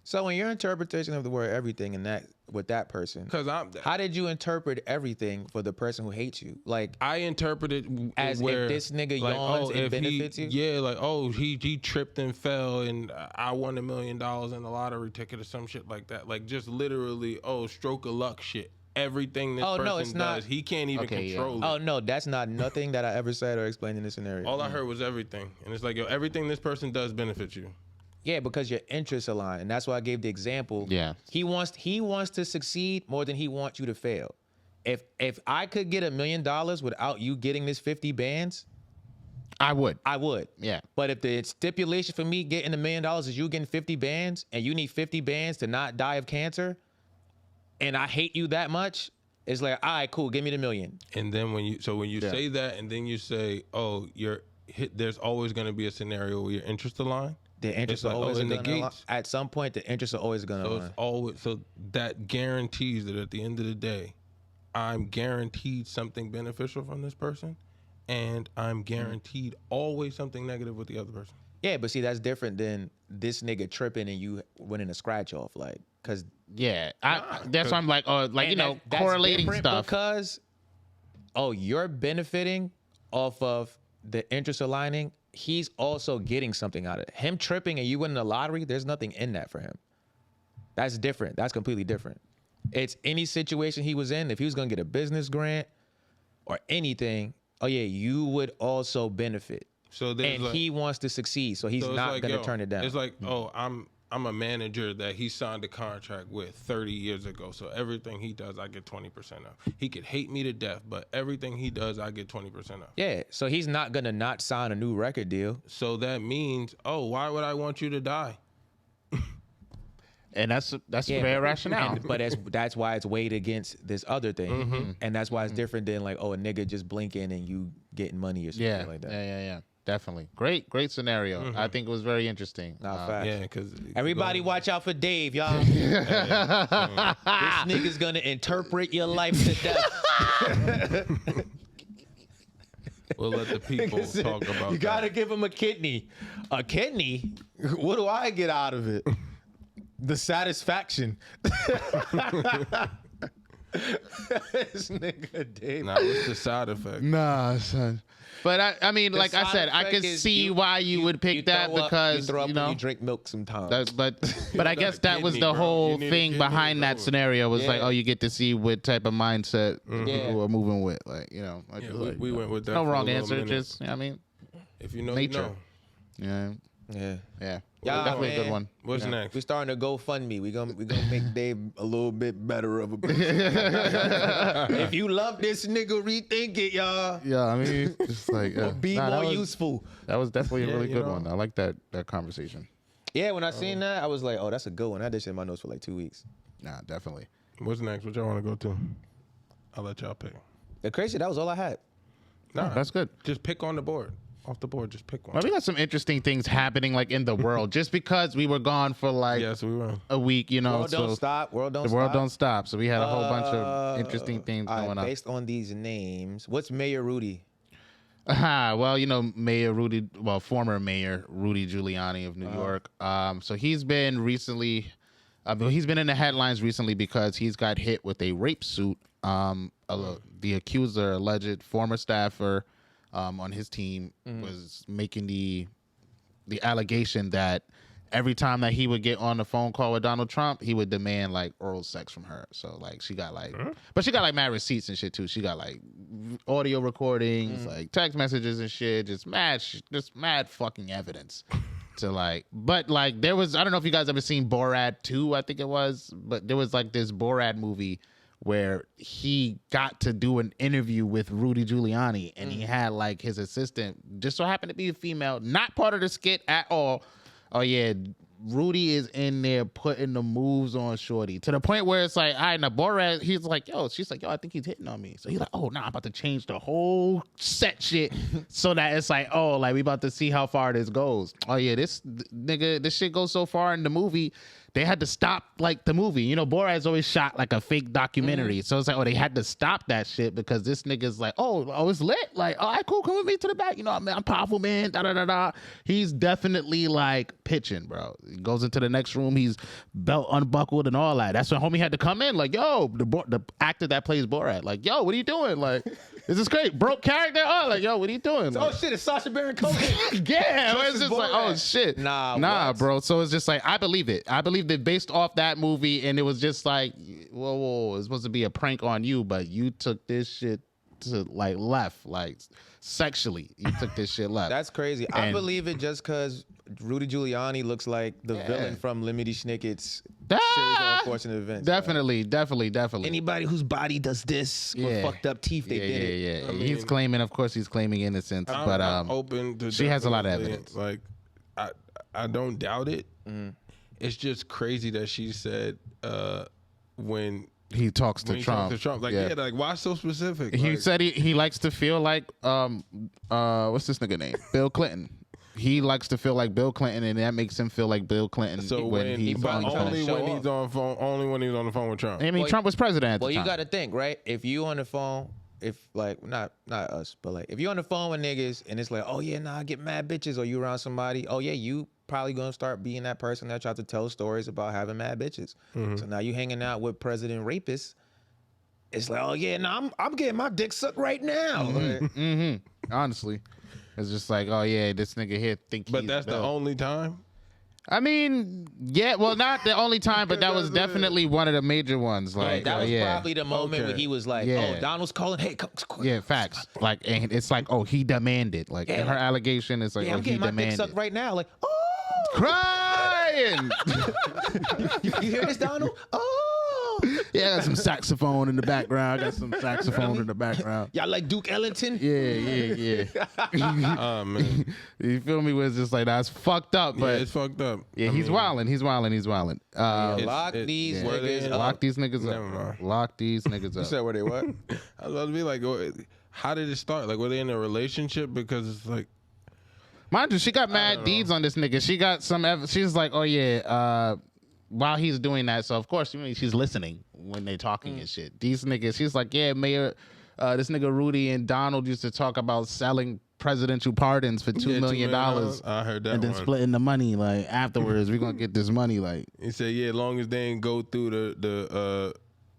So in your interpretation of the word everything and that with that person, because how did you interpret everything for the person who hates you? Like, I interpreted as where, if this nigga like, yawns, it if benefits you? Yeah, like, oh, he tripped and fell, and I won $1 million in the lottery ticket or some shit like that. Like, just literally, stroke of luck shit. Everything this person it's not. does, he can't even control it. Oh no, that's not nothing that I ever said or explained in this scenario. All I heard was everything, and it's like, yo, everything this person does benefits you. Yeah, because your interests align, and that's why I gave the example. Yeah. he wants to succeed more than he wants you to fail. If I could get $1 million without you getting this 50 bands, I would. I would. Yeah. But if the stipulation for me getting $1 million is you getting 50 bands, and you need 50 bands to not die of cancer, and I hate you that much, it's like, all right, cool, give me the $1 million. And then when you say that, and then you say, oh, there's always going to be a scenario where your interests align. The interests are always going to align. At some point, the interests are always going to align. So that guarantees that at the end of the day, I'm guaranteed something beneficial from this person, and I'm guaranteed always something negative with the other person. Yeah, but see, that's different than this nigga tripping and you winning a scratch off, like, cause that's why I'm like, that's correlating stuff. Because, you're benefiting off of the interest aligning. He's also getting something out of it. Him tripping and you winning the lottery, there's nothing in that for him. That's different. That's completely different. It's any situation he was in. If he was gonna get a business grant or anything, you would also benefit. So he wants to succeed, so he's not gonna turn it down. It's like, I'm a manager that he signed a contract with 30 years ago. So everything he does, I get 20% of. He could hate me to death, but everything he does, I get 20% of. Yeah, so he's not gonna not sign a new record deal. So that means, why would I want you to die? And that's fair rationale. But that's why it's weighed against this other thing, and that's why it's different than like, a nigga just blinking and you getting money or something like that. Yeah. Definitely. Great scenario. I think it was very interesting. Because everybody watch out for Dave, y'all. This nigga's gonna interpret your life to death. We'll let the people talk about You gotta give him a kidney. A kidney? What do I get out of it? The satisfaction. This nigga Dave. Nah, what's the side effect? Nah, son. But I mean, like I said, I can see why you would pick that because you throw up when you drink milk sometimes. But I guess that was the whole thing behind that scenario was like, you get to see what type of mindset people are moving with, like we went with that. No wrong answer, just I mean, if you know, nature. You know. Yeah. Definitely a good one. What's next? We starting to GoFundMe. We gonna make Dave a little bit better of a person. If you love this nigga, rethink it, y'all. Yeah, I mean, just like be more useful. That was definitely a really good one. I like that conversation. Yeah, when I seen that, I was like, that's a good one. I had this shit in my notes for like 2 weeks. Nah, definitely. What's next? What y'all want to go to? I'll let y'all pick. The crazy, that was all I had. Nah, that's good. Just pick on the board. Off the board, just pick one. Well, we got some interesting things happening like in the world. Just because we were gone for like a week, World don't stop. The world don't stop. So we had a whole bunch of interesting things going on. Based on these names, what's Mayor Rudy? Well, former Mayor Rudy Giuliani of New York. So he's been recently, he's been in the headlines recently because he's got hit with a rape suit. The accuser, alleged former staffer on his team, was making the allegation that every time that he would get on the phone call with Donald Trump, he would demand like oral sex from her. So like she got like, but she got like mad receipts and shit too. She got like audio recordings, like text messages and shit, just mad fucking evidence. To like, but like there was, I don't know if you guys ever seen Borat 2, I think it was, but there was like this Borat movie where he got to do an interview with Rudy Giuliani, and he had like his assistant, just so happened to be a female, not part of the skit at all. Oh yeah, Rudy is in there putting the moves on Shorty to the point where it's like, all right, now Borat, he's like, she's like, I think he's hitting on me. So he's like, I'm about to change the whole set shit so that it's like, we about to see how far this goes. Oh yeah, this shit goes so far in the movie. They had to stop like the movie. Borat's always shot like a fake documentary. So it's like, they had to stop that shit because this nigga's like, it's lit. Like, all right, cool, come with me to the back. I'm powerful, man. Da da da da. He's definitely like pitching, bro. He goes into the next room. He's belt unbuckled and all that. That's when homie had to come in. Like, the actor that plays Borat. Like, what are you doing? Like, is this great? Broke character? What are you doing? Like, shit, it's Sacha Baron Cohen. It's just like, shit. Nah, bro. So it's just like, I believe it. I believe that based off that movie, and it was just like, whoa, it's supposed to be a prank on you, but you took this shit to like left, like sexually. You took this shit left. That's crazy. I believe it just because Rudy Giuliani looks like the villain from Lemony Snicket's series of unfortunate events. Definitely. Anybody whose body does this with fucked up teeth, they did it. Yeah. He's claiming, of course, innocence, but open to she has a lot of evidence. Like, I don't doubt it. It's just crazy that she said when he talks to when he Trump. talks to Trump. Like, yeah, like, why so specific? He Like, said he likes to feel like what's this nigga name? Bill Clinton. He likes to feel like Bill Clinton, and that makes him feel like Bill Clinton. so when he's on the phone. only when he's on phone, only when he's on the phone with Trump. I mean, Trump was president at the time. Well, you got to think, right? If you on the phone, if like not us, but like if you on the phone with niggas and it's like, oh yeah, nah, I get mad bitches, or you around somebody, oh yeah, you probably gonna start being that person that tried to tell stories about having mad bitches. So now you hanging out with president rapists. It's like, oh yeah, nah, I'm getting my dick sucked right now. Like, Honestly, it's just like, oh yeah, this nigga here think. But he's that's the Bill. only time. I mean, yeah, well, not the only time, but that was definitely one of the major ones. Like, that was yeah. probably the moment where he was like, Yeah. oh, Donald's calling. Hey, come. Yeah, facts. Like, and it's like, oh, he demanded. Like, Yeah, her like, allegation is like, Yeah, oh, I'm he getting my dick demanded. sucked right now. Like, oh, Crying. you hear this, Donald? Oh. Yeah, I got some saxophone in the background. Y'all like Duke Ellington? Yeah. Oh man, You feel me? Where it's just like, that's fucked up. yeah, But it's fucked up. yeah, I he's mean, wilding. Lock these where they niggas at? up. Lock these niggas Never up. mind. Lock these niggas You up. said where they what? I was about to be like, how did it start? Like, were they in a relationship? Because it's like, Mind you, she got mad deeds on this nigga. She got some. She's like, oh yeah. While he's doing that, so of course, she's listening when they're talking and shit. These niggas, she's like, yeah, Mayor, this nigga Rudy and Donald used to talk about selling presidential pardons for $2 million. I heard that And then one. splitting the money, like, afterwards, we're gonna get this money, like. He said, yeah, as long as they ain't go through the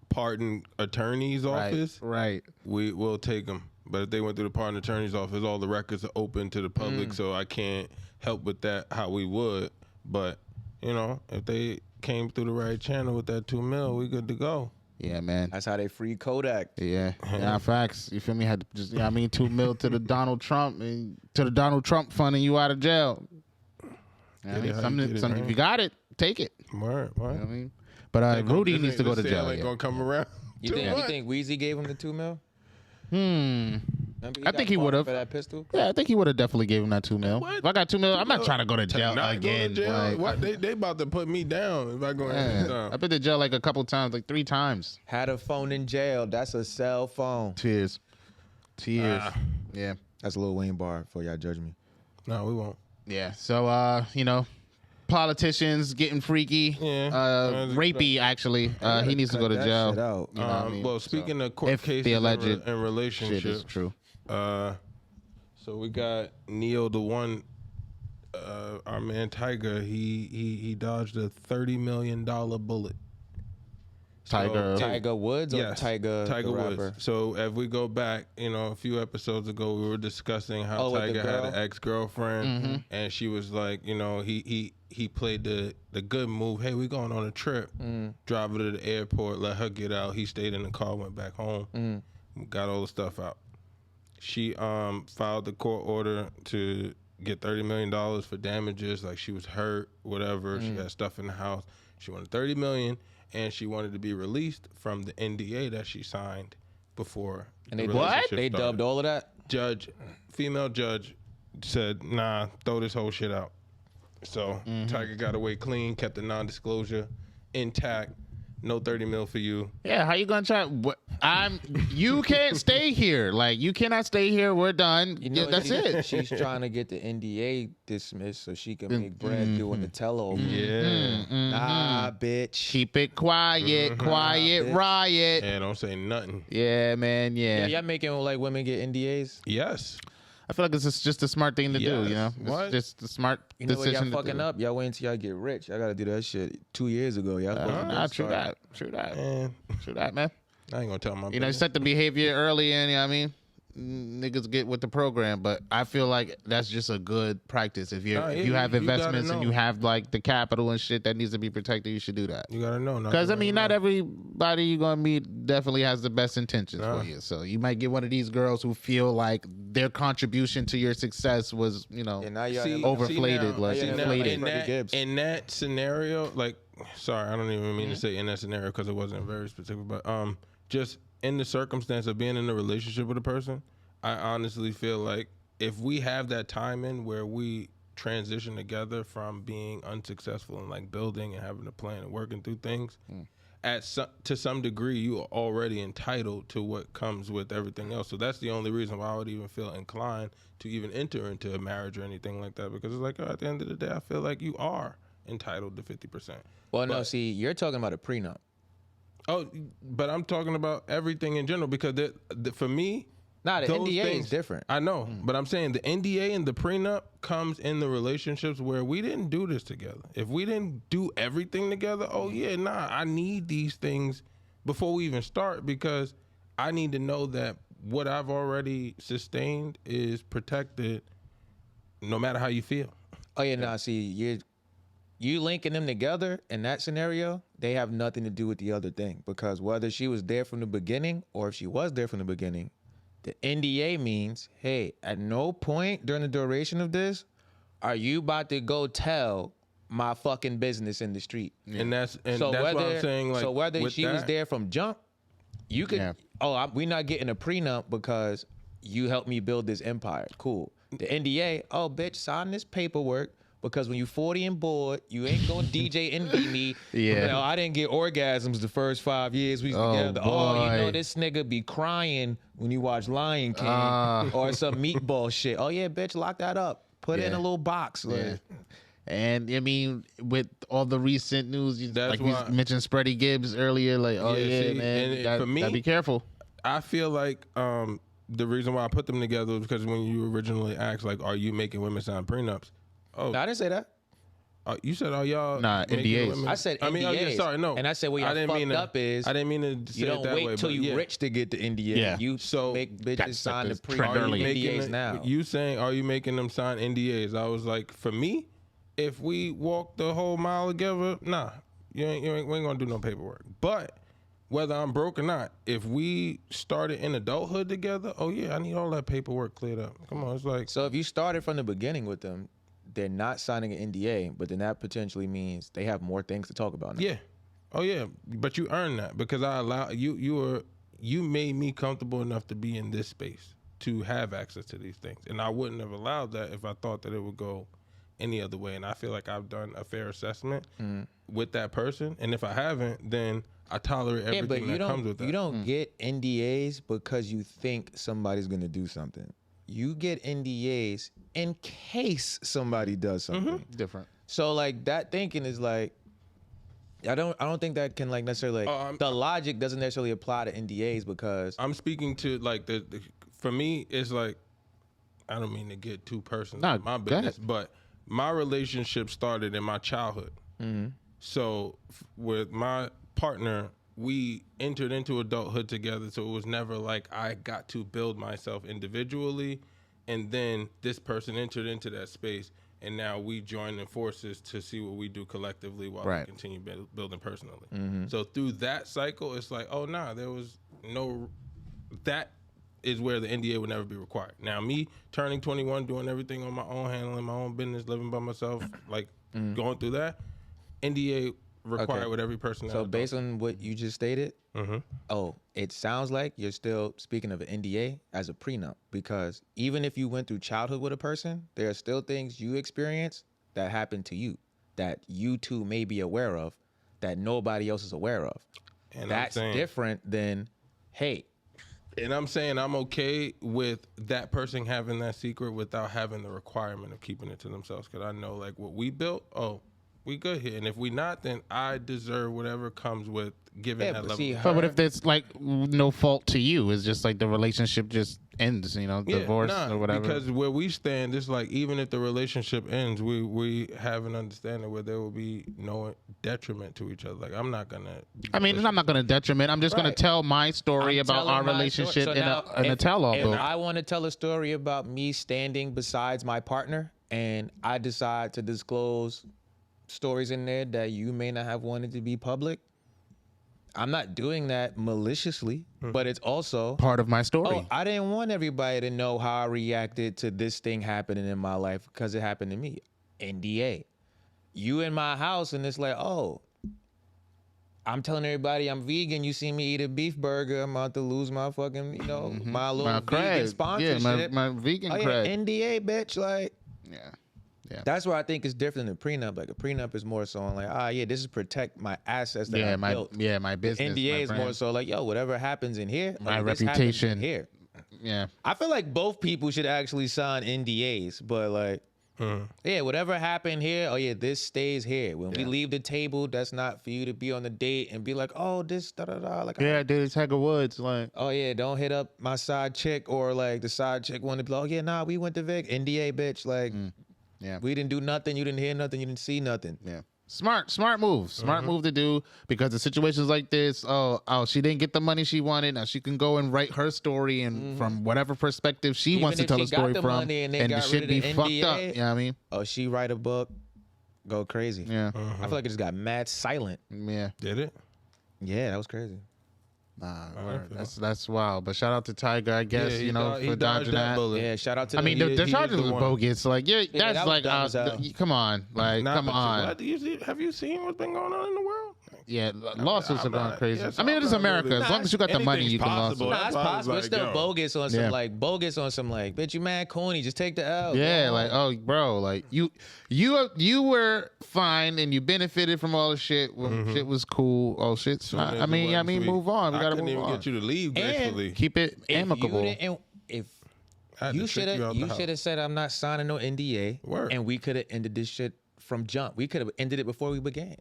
pardon attorney's office, Right. we will take them. But if they went through the pardon attorney's office, all the records are open to the public, so I can't help with that how we would. But, if they came through the right channel with that $2 million, we good to go. Yeah, man. That's how they free Kodak. Yeah, facts. You feel me? Had to just, $2 million to the Donald Trump and to the Donald Trump fund, and you out of jail. Something, if you got it, take it. Word. You know what I mean? But Rudy needs to go to jail. Ain't Yeah. gonna come around. You think Weezy gave him the $2 million? I think he would have. For that pistol? Yeah, I think he would have definitely gave him that $2 million. What? If I got $2 million, I'm not trying to go to jail Not again. Go to jail. Like, What? They about to put me down if I go in. I've been to jail like a couple times, like 3 times. Had a phone in jail. That's a cell phone. Tears. Yeah. That's a Lil Wayne bar for y'all judge me. No, we won't. Yeah. So, politicians getting freaky. Yeah. Rapey, actually. He needs to go to Cut that jail. shit out. You know what I mean? Well, speaking of court if the cases alleged and Shit relationships, is true. So we got Neo the One, our man Tiger. He dodged a $30 million bullet. Tiger Woods or Yes, Tiger the Woods. rapper? So if we go back, a few episodes ago, we were discussing how with the Tiger had girl? an ex-girlfriend, and she was like, he played the good move. Hey, we going on a trip. Drive her to the airport, let her get out. He stayed in the car, went back home, got all the stuff out. She filed the court order to get $30 million for damages, like she was hurt, whatever. She had stuff in the house. She wanted $30 million. And she wanted to be released from the N.D.A. that she signed before. And the they relationship They started. dubbed all of that? Female judge said, nah, throw this whole shit out. So Tiger got away clean, kept the non-disclosure intact. No 30 mil for you. Yeah, how you gonna try? You can't stay here. Like, you cannot stay here. We're done. That's it. She's trying to get the N.D.A. dismissed so she can make bread doing the tell-over. Yeah. Nah, bitch. Keep it quiet. Quiet bitch. riot. Yeah, don't say nothing. Yeah, man. Yeah. Y'all making like women get N.D.A.s? Yes. I feel like it's just a smart thing to do. Yes. It's just a smart You know what decision y'all to fucking do. up? Y'all wait until y'all get rich. Y'all gotta do that shit 2 years ago. Y'all True that. Man, True that, man. I ain't gonna tell my You business. set the behavior early, and you know what I mean, niggas get with the program. But I feel like that's just a good practice. If you Nah, if you have you gotta investments and know. you have like the capital and shit that needs to be protected, you should do that. You gotta know. Because I mean, not everybody you're gonna meet definitely has the best intentions for you. So you might get one of these girls who feel like their contribution to your success was, And now y'all overflated, now inflated. in that scenario, like, sorry, I don't even mean to say in that scenario because it wasn't very specific, but just in the circumstance of being in a relationship with a person, I honestly feel like if we have that time in where we transition together from being unsuccessful and like building and having a plan and working through things, to some degree, you are already entitled to what comes with everything else. So that's the only reason why I would even feel inclined to even enter into a marriage or anything like that, because it's like, at the end of the day, I feel like you are entitled to 50%. Well, no, see, you're talking about a prenup. Oh, but I'm talking about everything in general, because for me, the NDA is different. I know, but I'm saying the NDA and the prenup comes in the relationships where we didn't do this together. If we didn't do everything together, I need these things before we even start, because I need to know that what I've already sustained is protected no matter how you feel. Oh, yeah, see, you linking them together in that scenario, they have nothing to do with the other thing, because whether she was there from the beginning or if she was there from the beginning, the NDA means, hey, at no point during the duration of this are you about to go tell my fucking business in the street. Yeah. And that's why I'm saying, like, so whether she was there from jump, you could, we're not getting a prenup because you helped me build this empire. Cool. The NDA, bitch, sign this paperwork, because when you 40 and bored, you ain't gonna DJ envy me. Yeah. I didn't get orgasms the first 5 years we was together. Boy. This nigga be crying when you watch Lion King or some meatball shit. Oh yeah, bitch, lock that up. Put it in a little box. Like. And I mean, with all the recent news, like we mentioned Spready Gibbs earlier, like, man, for me, gotta be careful. I feel like the reason why I put them together was because when you originally asked, like, are you making women sign prenups? No, I didn't say that. You said, y'all NDAs. I said NDAs. No. And I said, what y'all fucked up is, I didn't mean to say it that way. You don't wait till you rich to get the NDA. Yeah. You make bitches sign the NDAs now. You saying, are you making them sign NDAs? I was like, for me, if we walk the whole mile together, nah, we ain't gonna do no paperwork. But whether I'm broke or not, if we started in adulthood together, I need all that paperwork cleared up. Come on, it's like. So if you started from the beginning with them, they're not signing an NDA, but then that potentially means they have more things to talk about now. Yeah. Oh yeah. But you earned that, because I allow you made me comfortable enough to be in this space to have access to these things. And I wouldn't have allowed that if I thought that it would go any other way. And I feel like I've done a fair assessment with that person. And if I haven't, then I tolerate everything that comes with that. You don't get NDAs because you think somebody's gonna do something. You get NDAs in case somebody does something different. So like that thinking is like, I don't think that can like necessarily the logic doesn't necessarily apply to NDAs, because I'm speaking to like the for me it's like, I don't mean to get too personal in my business, but my relationship started in my childhood. So with my partner, we entered into adulthood together, so it was never like I got to build myself individually, and then this person entered into that space, and now we join in forces to see what we do collectively while we continue building personally. So through that cycle, it's like, there was no. That is where the NDA would never be required. Now, me turning 21, doing everything on my own, handling my own business, living by myself, like going through that, NDA required with every person. So based on what you just stated, it sounds like you're still speaking of an NDA as a prenup, because even if you went through childhood with a person, there are still things you experience that happen to you that you two may be aware of that nobody else is aware of. And that's different than, hey. And I'm saying I'm okay with that person having that secret without having the requirement of keeping it to themselves, because I know like what we built, we good here, and if we not, then I deserve whatever comes with giving that level. But if there's like no fault to you, it's just like the relationship just ends, divorce or whatever. Because where we stand, it's like even if the relationship ends, we have an understanding where there will be no detriment to each other. Like I'm not gonna detriment. I'm just gonna tell my story about our relationship in a tell-all book. If I want to tell a story about me standing besides my partner, and I decide to disclose stories in there that you may not have wanted to be public, I'm not doing that maliciously, but it's also part of my story. I didn't want everybody to know how I reacted to this thing happening in my life because it happened to me. NDA. You in my house and it's like, I'm telling everybody I'm vegan. You see me eat a beef burger, I'm about to lose my fucking, my little vegan sponsorship. Yeah, my vegan cred. NDA, bitch. Like, Yeah. That's where I think it's different than a prenup. Like a prenup is more so on like, yeah, this is protect my assets that I built. My business. NDA my is brand. more so like, yo, whatever happens in here, My this happens in reputation. here. Yeah. I feel like both people should actually sign NDAs, but like, yeah, whatever happened here, this stays here. When we leave the table, that's not for you to be on the date and be like, oh, this da da da. Like, Yeah, dude, Tiger Woods. Like, oh yeah, don't hit up my side chick or like the side chick want to be like, oh yeah, nah, we went to Vic, NDA, bitch. Like, yeah. we didn't do nothing, you didn't hear nothing, you didn't see nothing. Yeah. Smart move. Smart move to do because the situations like this, she didn't get the money she wanted. Now she can go and write her story and from whatever perspective she Even wants to if tell she the story got the from. money and they the got shit rid be of the fucked NDA, up. You know what I mean? Oh, she write a book, go crazy. Yeah. I feel like it just got mad silent. Yeah. Did it? Yeah, that was crazy. Word. That's wild. But shout out to Tiger, I guess, Yeah, for dodging that. bullet. Yeah, shout out to I mean, the he charges is the was one. bogus. Like, that's that was like, dumb as hell. come on, like, Nah, come but on. have you seen what's been going on in the world? Yeah, lawsuits are going crazy. yes, I mean, I'm it is not America. really- As long as you got the money, anything's you can possible. lawsuit. Nah, it's That's why I was possible. It's like, still yo. bogus on some Yeah. bogus on some like, bitch, you mad corny. Just take the L. Yeah, Go like, on. oh, bro, like you were fine and you benefited from all the shit when shit was cool. Oh shit, Soon as I it mean, wasn't sweet. move on. We I gotta couldn't move even on. get you to leave gracefully. Keep it If amicable. if I had you to should trick out the have house. said I'm not signing no NDA, Word. and we could have ended this shit from jump. We could have ended it before we began.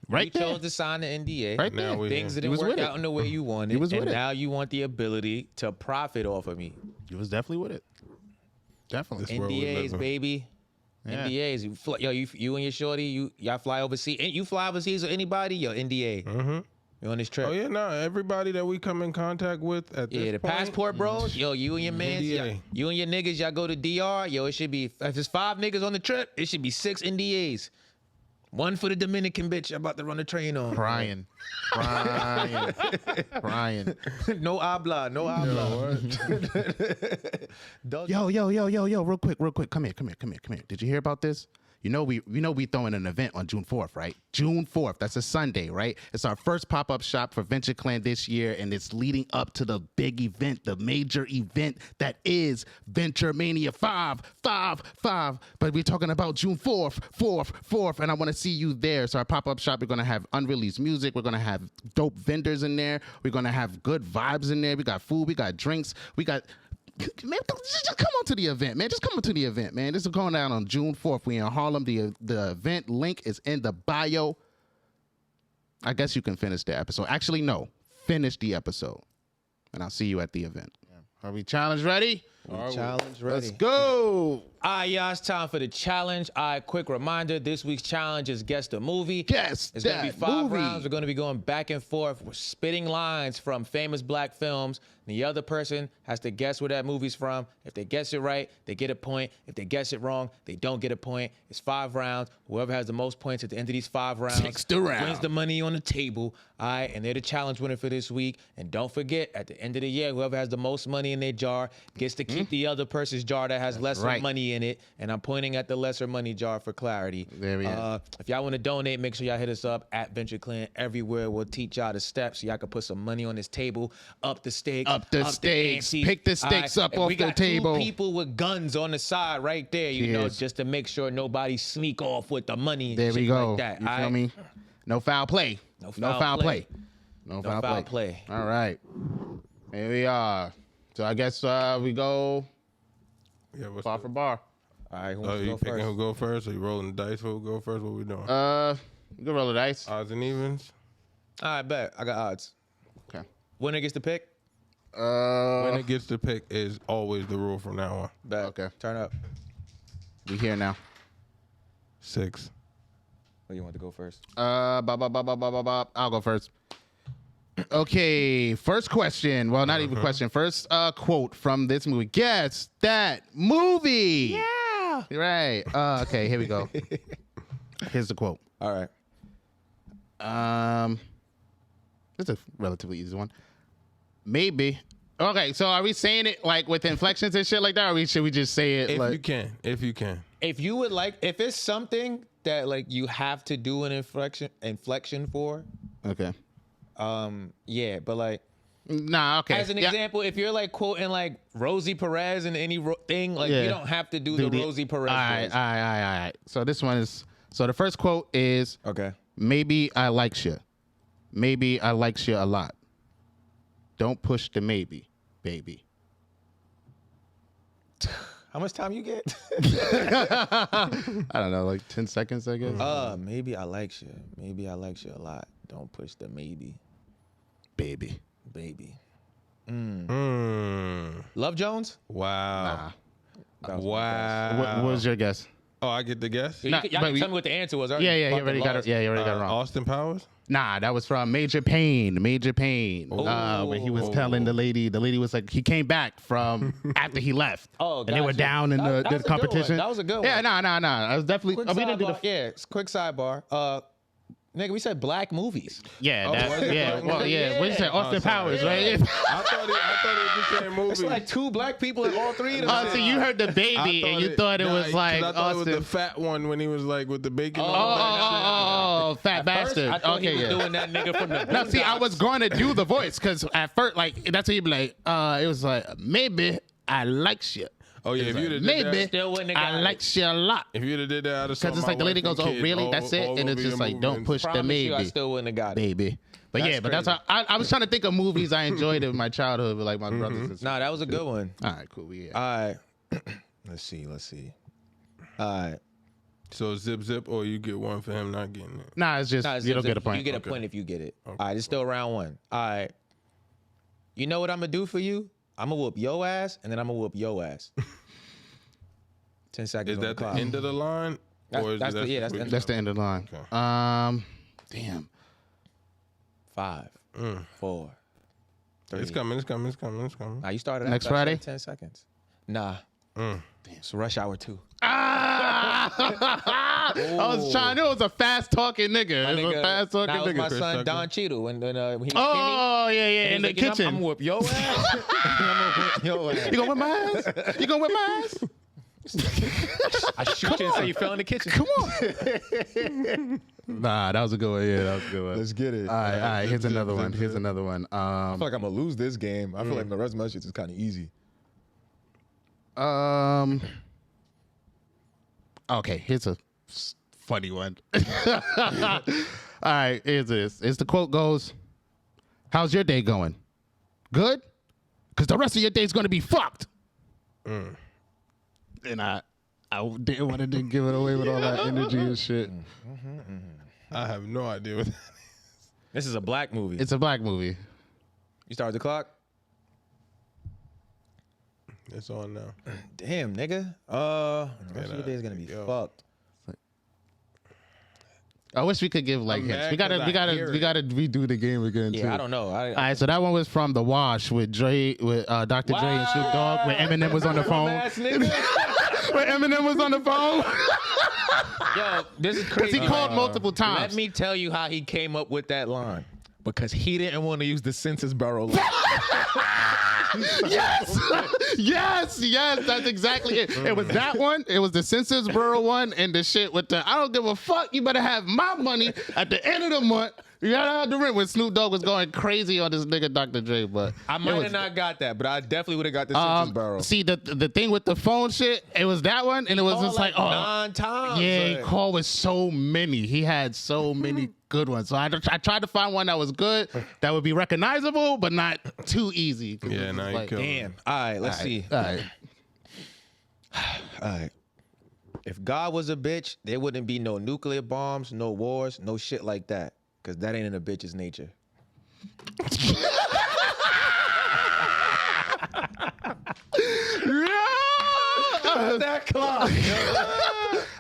Right You there. chose to sign the NDA. Right Now there. we- Things He didn't was work with it. out in the way you wanted, was and with it. now you want the ability to profit off of me. You was definitely with it. Definitely. This world we live NDAs, in. baby. Yeah. NDAs. You and your shorty, y'all fly overseas. And you fly overseas with anybody, yo, NDA. Mm-hmm. You on this trip. Oh yeah, no. Everybody that we come in contact with at this Yeah, the point, passport bros, yo, you and your man, NDA. you and your niggas, y'all go to DR, yo, it should be, if there's 5 niggas on the trip, it should be 6 NDAs. One for the Dominican bitch I'm about to run the train on. Crying. No habla, no habla. Dog- Yo, real quick. Come here. Did you hear about this? You know we throwing an event on June 4th, right? June 4th, that's a Sunday, right? It's our first pop-up shop for Venture Clan this year, and it's leading up to the big event, the major event that is Venture Mania 5. But we're talking about June 4th, and I want to see you there. So our pop-up shop, we're gonna have unreleased music, we're gonna have dope vendors in there, we're gonna have good vibes in there. We got food, we got drinks, we got. Man, just come on to the event, man. Just come on to the event, man. This is going down on June 4th. We in Harlem. The event link is in the bio. I guess you can finish the episode. Actually, no. Finish the episode. And I'll see you at the event. Are we challenge ready? Challenge ready. Let's go. All right, y'all, it's time for the challenge. All right, quick reminder, this week's challenge is guess the movie. Guess It's going to be that 5 movie. rounds. We're going to be going back and forth. We're spitting lines from famous black films. The other person has to guess where that movie's from. If they guess it right, they get a point. If they guess it wrong, they don't get a point. It's 5 rounds. Whoever has the most points at the end of these 5 rounds Takes the round. wins the money on the table. All right, and they're the challenge winner for this week. And don't forget, at the end of the year, whoever has the most money in their jar gets to keep the other person's jar that has lesser right. money in it. And I'm pointing at the lesser money jar for clarity. There we go. If y'all want to donate, make sure y'all hit us up at Venture Clan everywhere. We'll teach y'all the steps so y'all can put some money on this table, up the stakes, Up the stakes. ante. Pick the stakes up And off we the got table. 2 people with guns on the side right there, you know, Cheers. just to make sure nobody sneak off with the money and There shit we go. like that. You all feel right? me? No foul play. No foul play. No No foul play. All right. Here we are. So I guess we go Yeah, what's bar the- for bar. All right, who Oh, wants to you go picking first? who go first? Or you rolling the dice? Who go first? What we doing? You can roll the dice. Odds and evens. All right, bet. I got odds. Okay. Winner gets to pick. When it gets to pick is always the rule from now on. Bet. Okay. Turn up. We here now. 6. Who you want to go first? I'll go first. Okay, first question. Well, not even question. First quote from this movie. Guess that movie. Yeah. Right. Okay, here we go. Here's the quote. All right. It's a relatively easy one. Maybe. Okay, so are we saying it like with inflections and shit like that, or should we just say it If like you can. If you can. If you would like, if it's something that like you have to do an inflection for, Okay. yeah, but like Nah, okay. As an example, if you're like quoting like Rosie Perez in any thing, like you don't have to do the Rosie Perez voice. All right. So this one is. So the first quote is. Okay. Maybe I likes you. Maybe I likes you a lot. Don't push the maybe, baby. How much time you get? I don't know, like 10 seconds, I guess. Maybe I likes you. Maybe I likes you a lot. Don't push the maybe, Baby. Love Jones? Wow. That was Wow. What was your guess? Oh, I get the guess? y'all can tell me what the answer was. Yeah, you already got it. Yeah, you already got it wrong. Austin Powers? Nah, that was from Major Pain. When he was telling the lady was like, he came back from after he left. Oh, and they were gotcha. down in That was the a good competition. one. That was a good one. Yeah, nah. I was definitely. Quick we didn't do sidebar. Yeah, quick sidebar. Nigga, we said black movies. Yeah, was it yeah. black Well, movie? yeah. What you said? Austin Powers, right? I thought it was the same movie. It's like 2 black people in all 3 of them. Oh, so you heard the baby and you thought it was like I thought it was Austin. the fat one when he was like with the bacon. Oh, fat bastard. I thought Okay, he was yeah. doing that nigga from the No, see, I Boondocks. was going to do the voice because at first, like, that's what you'd be like, it was like, maybe I like shit. Oh yeah, if you'd have did Maybe that, Still wouldn't have I got like it. shit a lot. if you'd have did that, I'd have Because it's like the lady goes, oh, really? That's it? And it's just like, don't push the Promise you, I maybe. still wouldn't have got it. Baby. But That's yeah, but that's crazy. how I was trying to think of movies I enjoyed in my childhood with like my brothers and stuff. Nah, that was a good one. All right, cool. Yeah. All right. Let's see. All right. So zip, or you get one for him not getting it. Nah, it's just, Nah, you don't get a point. You get a point if you get it. All right, it's still round 1. All right. You know what I'm going to do for you? I'm going to whoop your ass, and then I'm going to whoop your ass. 10 seconds Is on the that the clock. end of the line? Or is That's the- yeah, that's the end. That's the end of the line. Okay. Damn. 5, 4, 3. It's coming. Nah, you started Next after I Friday? said 10 seconds. Nah. Damn, so rush hour 2. I was trying. It was a fast talking nigga. It was a fast talking That was my nigga. son Don Cheadle when he was Oh yeah, skinny. in the He's like, kitchen. I'm gonna whoop your ass. I'm gonna whoop your ass. You gonna whip my ass? You gonna whip my ass? I shoot you until you fell in the kitchen. Come on. Nah, that was a good one. Yeah, that was a good one. Let's get it. All right. Here's another one. I feel like I'm gonna lose this game. I feel like the rest of my shit is kind of easy. Okay, here's a funny one. All right, here's this. The quote goes, "How's your day going? Good? Because the rest of your day's gonna be fucked." And I didn't want to give it away with all that energy and shit. I have no idea what that is. This is a black movie. It's a black movie. You started the clock? It's on now. Damn, nigga. The rest of your day is gonna be fucked. I wish we could give like I'm hints. mad We 'cause I gotta hear redo the game again too. Yeah, I don't know. All right, so that one was from The Wash with Dre, with Dr. Dre and Snoop Dogg, where Eminem was on the phone. Ass nigga. Where Eminem was on the phone. Yo, this is crazy. He called multiple times. Let me tell you how he came up with that line. Because he didn't want to use the Census Bureau line. yes, that's exactly it. It was that one. It was the Census Bureau one, and the shit with the I don't give a fuck. You better have my money at the end of the month. You gotta have the rent when Snoop Dogg was going crazy on this nigga Dr. Dre, but I might have not got that, but I definitely would have got the Census Bureau. See the thing with the phone shit, it was that one, and it was just like, oh, 9 times. yeah, he like- called with so many. He had so many good ones. So I tried to find one that was good, that would be recognizable, but not too easy. Yeah, now you killed me. Damn. All right, let's see. All right. All right. If God was a bitch, there wouldn't be no nuclear bombs, no wars, no shit like that. Because that ain't in a bitch's nature. That clock.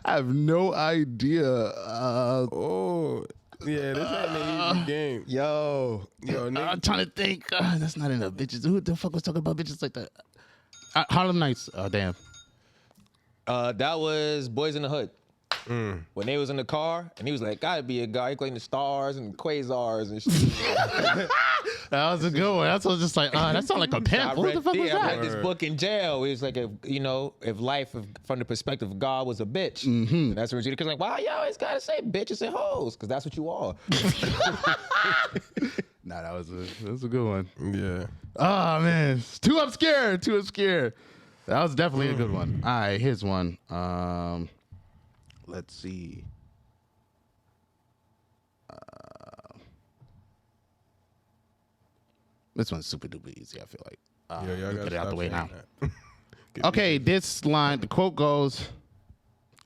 I have no idea. Oh, yeah, this ain't an easy game. Yo. Nigga, I'm trying to think. That's not enough bitches. Who the fuck was talking about bitches like that? Harlem Nights. Oh, damn. That was Boys in the Hood. When they was in the car, and he was like, gotta be a guy. He claimed the stars and quasars and shit. That was a good one. That's what I was just like, that sounds like a pimp. What the fuck was I that? read this book in jail. It was like, if life from the perspective of God was a bitch. And that's what because like, why you always gotta say bitches and hoes? Because that's what you are. Nah, that was a good one. Yeah. Oh man, too obscure. That was definitely a good one. All right, here's one. Let's see. This one's super duper easy, I feel like. Y'all Get gotta it out the stop way saying now. that. Okay, this line, the quote goes,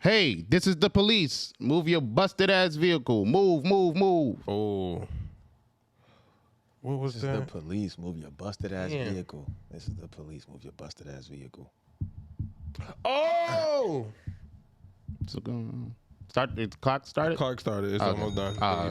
"Hey, this is the police. Move your busted ass vehicle. Move, move, move." Oh. What was This is that? the police. Move your busted ass Damn. vehicle. This is the police. Move your busted ass vehicle. Oh! So go on. Start. The clock started. Clark started. It's Okay. almost done. Oh, You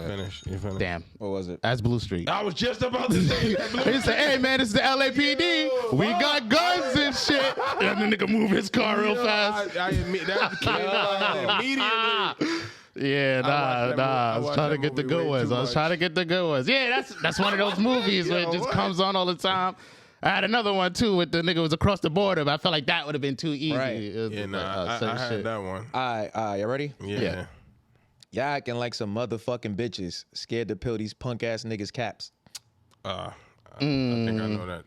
finished. Damn. What was it? That's Blue Street. I was just about to say that. He said, "Hey man, this is the LAPD. We got guns and shit." And the nigga move his car real fast. I admit that came out immediately. Yeah, I was trying to get the good ones. Yeah, that's one of those movies where it just comes on all the time. I had another one too with the nigga was across the border, but I felt like that would have been too easy. Right. Yeah, I had that one. All right, you ready? Yeah. Y'all acting like some motherfucking bitches, scared to peel these punk ass niggas caps. I think I know that.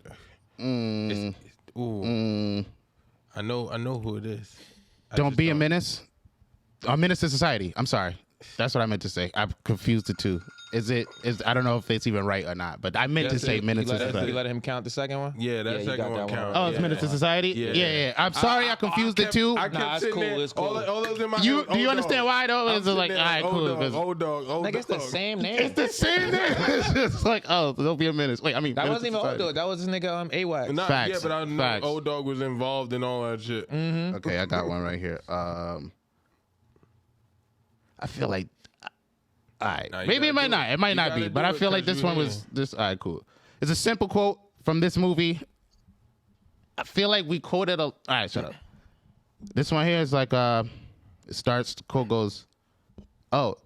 I know who it is. Don't be a menace. A menace to society. I'm sorry. That's what I meant to say. I confused the two. I don't know if it's even right or not, but I meant to say menace to society. You let him count the second one? Yeah, that you second got one that counts. Oh, it's menace to society? Yeah. I'm sorry I confused the two. I kept Nah, it's sitting cool, there, it's cool. all those in my Do you understand why though? It's just like, all right, cool. Old dog. Nigga, it's the same name. It's the same name. It's just like, oh, don't be a menace. Wait, I mean, That menace wasn't to even society. old dog. That was this nigga AWAC. Facts. Yeah, but I know Facts. Old Dog was involved in all that shit. Okay, I got one right here. I feel like, all right, Nah, you maybe it gotta might do not. it. It might You not gotta be, but do I it feel like 'cause this you one was this. All right, cool. It's a simple quote from this movie. I feel like we quoted a. All right, shut up. This one here is like it starts. The quote goes, oh.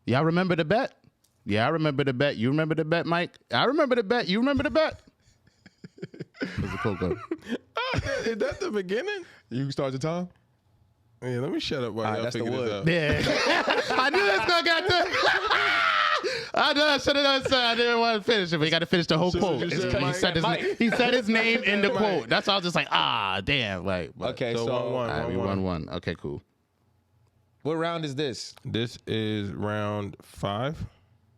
Y'all remember the bet? Yeah, I remember the bet. You remember the bet, Mike? I remember the bet. You remember the bet? What's the quote go? Is that the beginning? You start the time? Yeah, let me shut up while y'all that's the figure this wood. out. Yeah. I knew this gonna get to. I know I should have done so. I didn't want to finish it, but you got to finish the whole So quote. you said He Mike. said, he said his name in the quote. That's why I was just like, damn. Like, but- Okay, So so, 1-1. All right, we 1-1. Okay, cool. what round is this? This is round 5.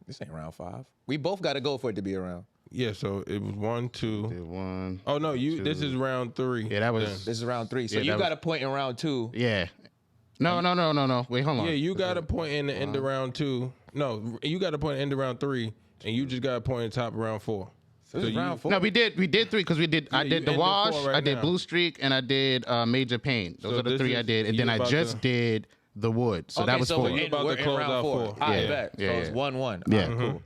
This ain't round 5. We both got to go for it to be a round. Yeah, so it was 1, 2. Did one. Oh no, this is round 3. Yeah, that was. This is round 3. So Yeah, you that got a point in round 2. Yeah. No. Wait, hold on. Yeah, you got a point in the end of round 2. No, you got a point in the end of round 3, and you just got a point in top of round 4. So this is round 4. No, we did 3 because we did. I you did the ended wash. 4 right I did now. Blue Streak, and I did Major Pain. Those So are the this 3 I is- did, and you then I about just to- did the wood. So that was 4. you about to close out 4. All right, Yeah, bet. yeah, So it's yeah. 1-1. Yeah. All right, cool.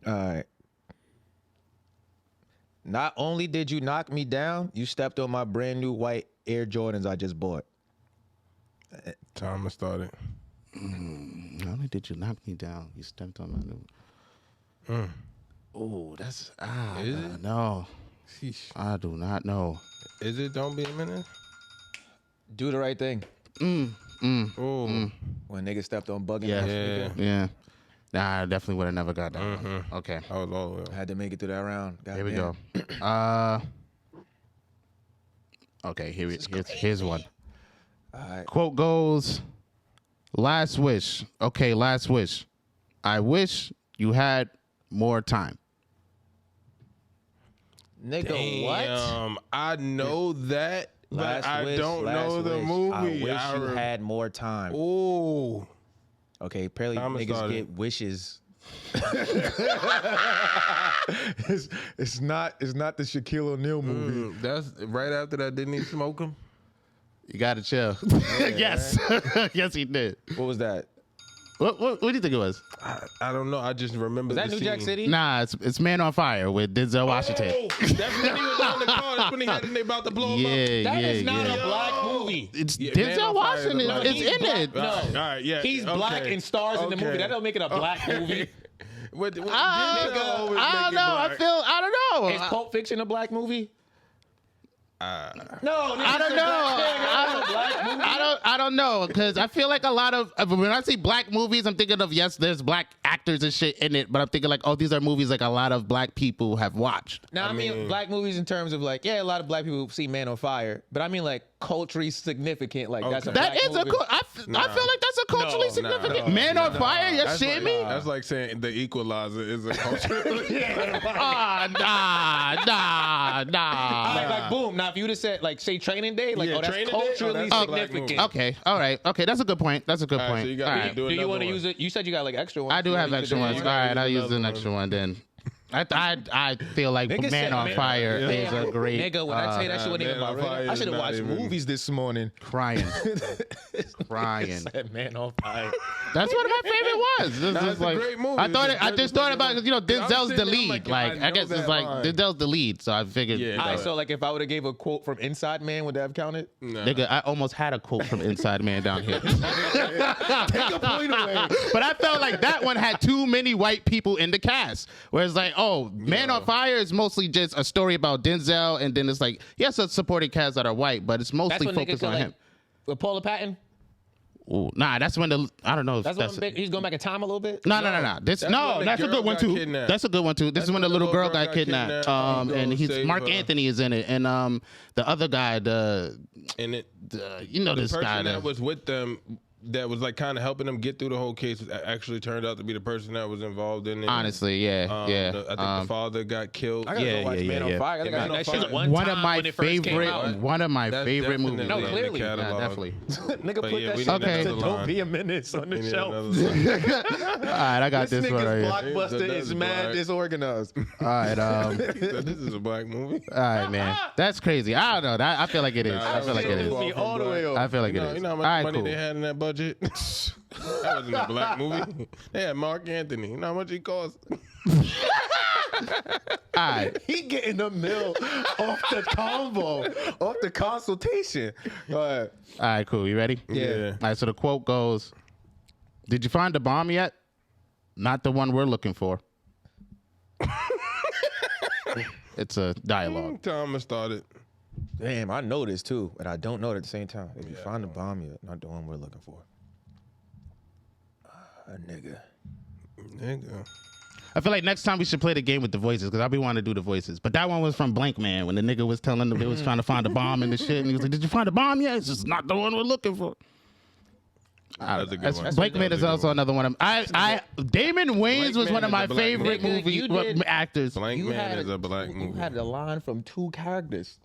All right. Not only did you knock me down, you stepped on my brand new white Air Jordans I just bought. Time to start it. Not only did you knock me down, you stepped on my new. Oh, that's Is it? no. Sheesh. I do not know. Is it Don't Be a Minute? Do the right thing. Oh. When niggas stepped on bugging. Yeah. Yeah. Yeah. Nah, I definitely would have never got that one. Okay. I was all the way I up. had to make it through that round. Here we Goddamn. go. Okay, here's one. All right. Quote goes, last wish. Okay, last wish. I wish you had more time. Nigga, what? Damn, I know that, but Last I wish, don't last know the wish. movie. I wish you had more time. Oh. Okay, apparently Time niggas started. get wishes. it's not the Shaquille O'Neal movie. That's right after that. Didn't he smoke him? You gotta chill. Yes. Yes, he did. What was that? What do you think it was? I don't know. I just remember Was that the New Jack scene. City? Nah, it's Man on Fire with Denzel Washington. Oh, that's when he was on the car. That's when he had they about to blow him up. That is not a black movie. It's Yeah, Man Denzel on Fire is a Washington black is movie. in it. No. All right, yeah. He's black and stars in the movie. That don't make it a black movie. What, I don't know. I don't know. Is Pulp Fiction a black movie? No, I don't know. I don't know, because I feel like a lot of when I see black movies, I'm thinking of, yes, there's black actors and shit in it, but I'm thinking like, oh, these are movies like a lot of black people have watched. Now, I mean black movies in terms of like, yeah, a lot of black people see Man on Fire, but I mean like culturally significant. Like that's a That black is movie. I feel like that's a culturally significant. no, Man on Fire, you That's shitting like, me? That's like saying The Equalizer is a culture. Nah. Like boom. Now if you would have said like say Training Day, like Yeah, that's Training Day? Oh, culturally that's a black significant. movie. Okay, all right. Okay, that's a good point. That's a good All right, point. so you gotta All right. do Do you another want to one. use it? You said you got like extra ones. I do have extra ones. All right, I'll use an another extra one then. I feel like Nigga Man said on Man- Fire is a great Nigga, when I tell you that shit wasn't even Man my on radar. Fire I is should have not watched even- movies this morning. crying. Said Man on Fire. That's one of my favorite ones. This Nah, is it's a like, great movie. I thought It's I a just great thought about movie. Denzel's sitting the there lead. like, Like I I guess know it's that like line. Denzel's the lead, so I figured. Yeah. All right, so like if I would have gave a quote from Inside Man, would that have counted? Nah. Nigga, I almost had a quote from Inside Man down here. Take a point away. But I felt like that one had too many white people in the cast. Whereas like, oh, Man on Fire is mostly just a story about Denzel, and then it's like, yes, a supporting cast that are white, but it's That's mostly when niggas focused go on like him. with Paula Patton. Ooh, nah, that's when I don't know if That's that's when he's going back in time a little bit. No. That's That's when the a girl good one got too. kidnapped. That's a good one too. This is when the little girl got kidnapped. And he's Save Mark her. Anthony is in it, and the other guy, And it, you know the this person guy. that was with them, that was like kind of helping them get through the whole case, actually turned out to be the person that was involved in it. Honestly, yeah. I think the father got killed. I gotta Yeah, go watch yeah, Man yeah. on Fire. I gotta Man that on shit Fire. one One of time my when it first came out. That's favorite movies. definitely No, in the clearly. Yeah, catalog. definitely. Nigga But put yeah, that we shit need Okay. next to another Don't line. Be a Menace on We the need shelf. another line. All right, I got this, This one right nigga's here. Blockbuster That's is mad black. disorganized. All right, This is a black movie. all right, man. That's crazy. I don't know. I feel like it is. I feel like it is. Me all the way I up. feel like it You is. know how All much right, money cool. they had in that budget? That wasn't a black movie. They had Mark Anthony. You know how much he cost? All right. He getting the mill off the combo, off the consultation. Go ahead. All right, cool. You ready? Yeah. All right, so the quote goes, "Did you find the bomb yet? Not the one we're looking for." It's a dialogue. Thomas started. Damn, I know this too, but I don't know it at the same time. If you find the bomb yet, not the one we're looking for. Nigga. I feel like next time we should play the game with the voices, because I'll be wanting to do the voices. But that one was from Blank Man, when the nigga was telling them they was trying to find a bomb and the shit, and he was like, "Did you find a bomb yet? It's just not the one we're looking for." That's a good one. Blank Man is also another one of Damon Wayans was Man one of is my a black favorite man. movie You did- actors. Blank Man is a black You movie. had a line from two characters.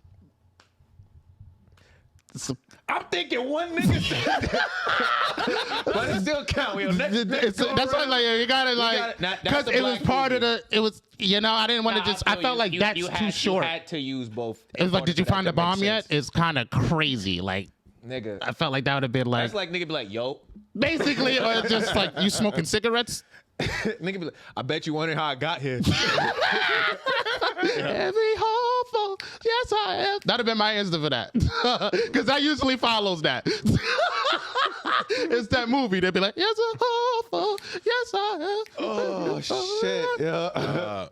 I'm thinking one nigga said that. But it still count. That's why like you gotta like That's because a it was black part movie. of the. It was I didn't want to just. I felt like that's too short. You had to use both. It was like, "Did you find the That makes bomb yet?" sense. It's kind of crazy. Like Nigga. I felt like that would have been like That's like nigga be like, yo. basically, or just like you smoking cigarettes. Nigga be like, I bet you wondering how I got here. Every hopeful, yes I am. That'd have been my answer for that, because that usually follows that. It's that movie. They'd be like, "Yes I'm hopeful, yes I am." Oh shit, yeah.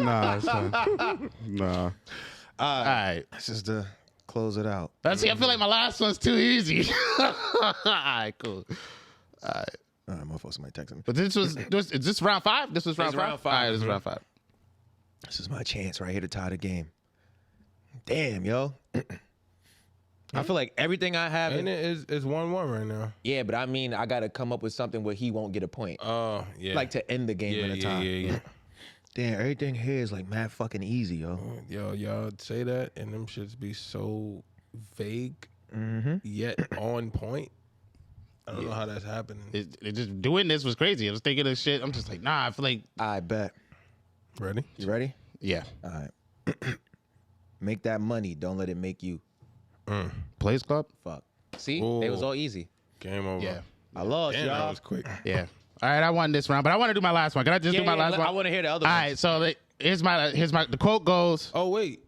Nah, son. Nah. All right. That's just to close it out. I feel like my last one's too easy. All right, cool. Motherfucker, somebody texting me. But is this round 5? This was round It's 5? round 5. All right, this is round 5. This is my chance right here to tie the game. Damn, yo. I feel like everything I have. And it is 1-1 right now. Yeah, but I mean, I got to come up with something where he won't get a point. Oh, yeah. Like to end the game in a time. Yeah. Damn, everything here is like mad fucking easy, yo. Yo, y'all say that, and them shits be so vague, yet on point. I don't know how that's happening. It just doing this was crazy. I was thinking of shit. I'm just like, nah, I feel like, I bet. Ready? You ready? yeah. All right. Make that money. Don't let it make you. Players Club? Fuck. See? Ooh. It was all easy. Game over. Yeah. I lost, Damn, that y'all. was quick. Yeah. All right, I won this round, but I want to do my last one. Can I just do my last one? I want to hear the other All one. right, so here's my the quote goes. Oh wait.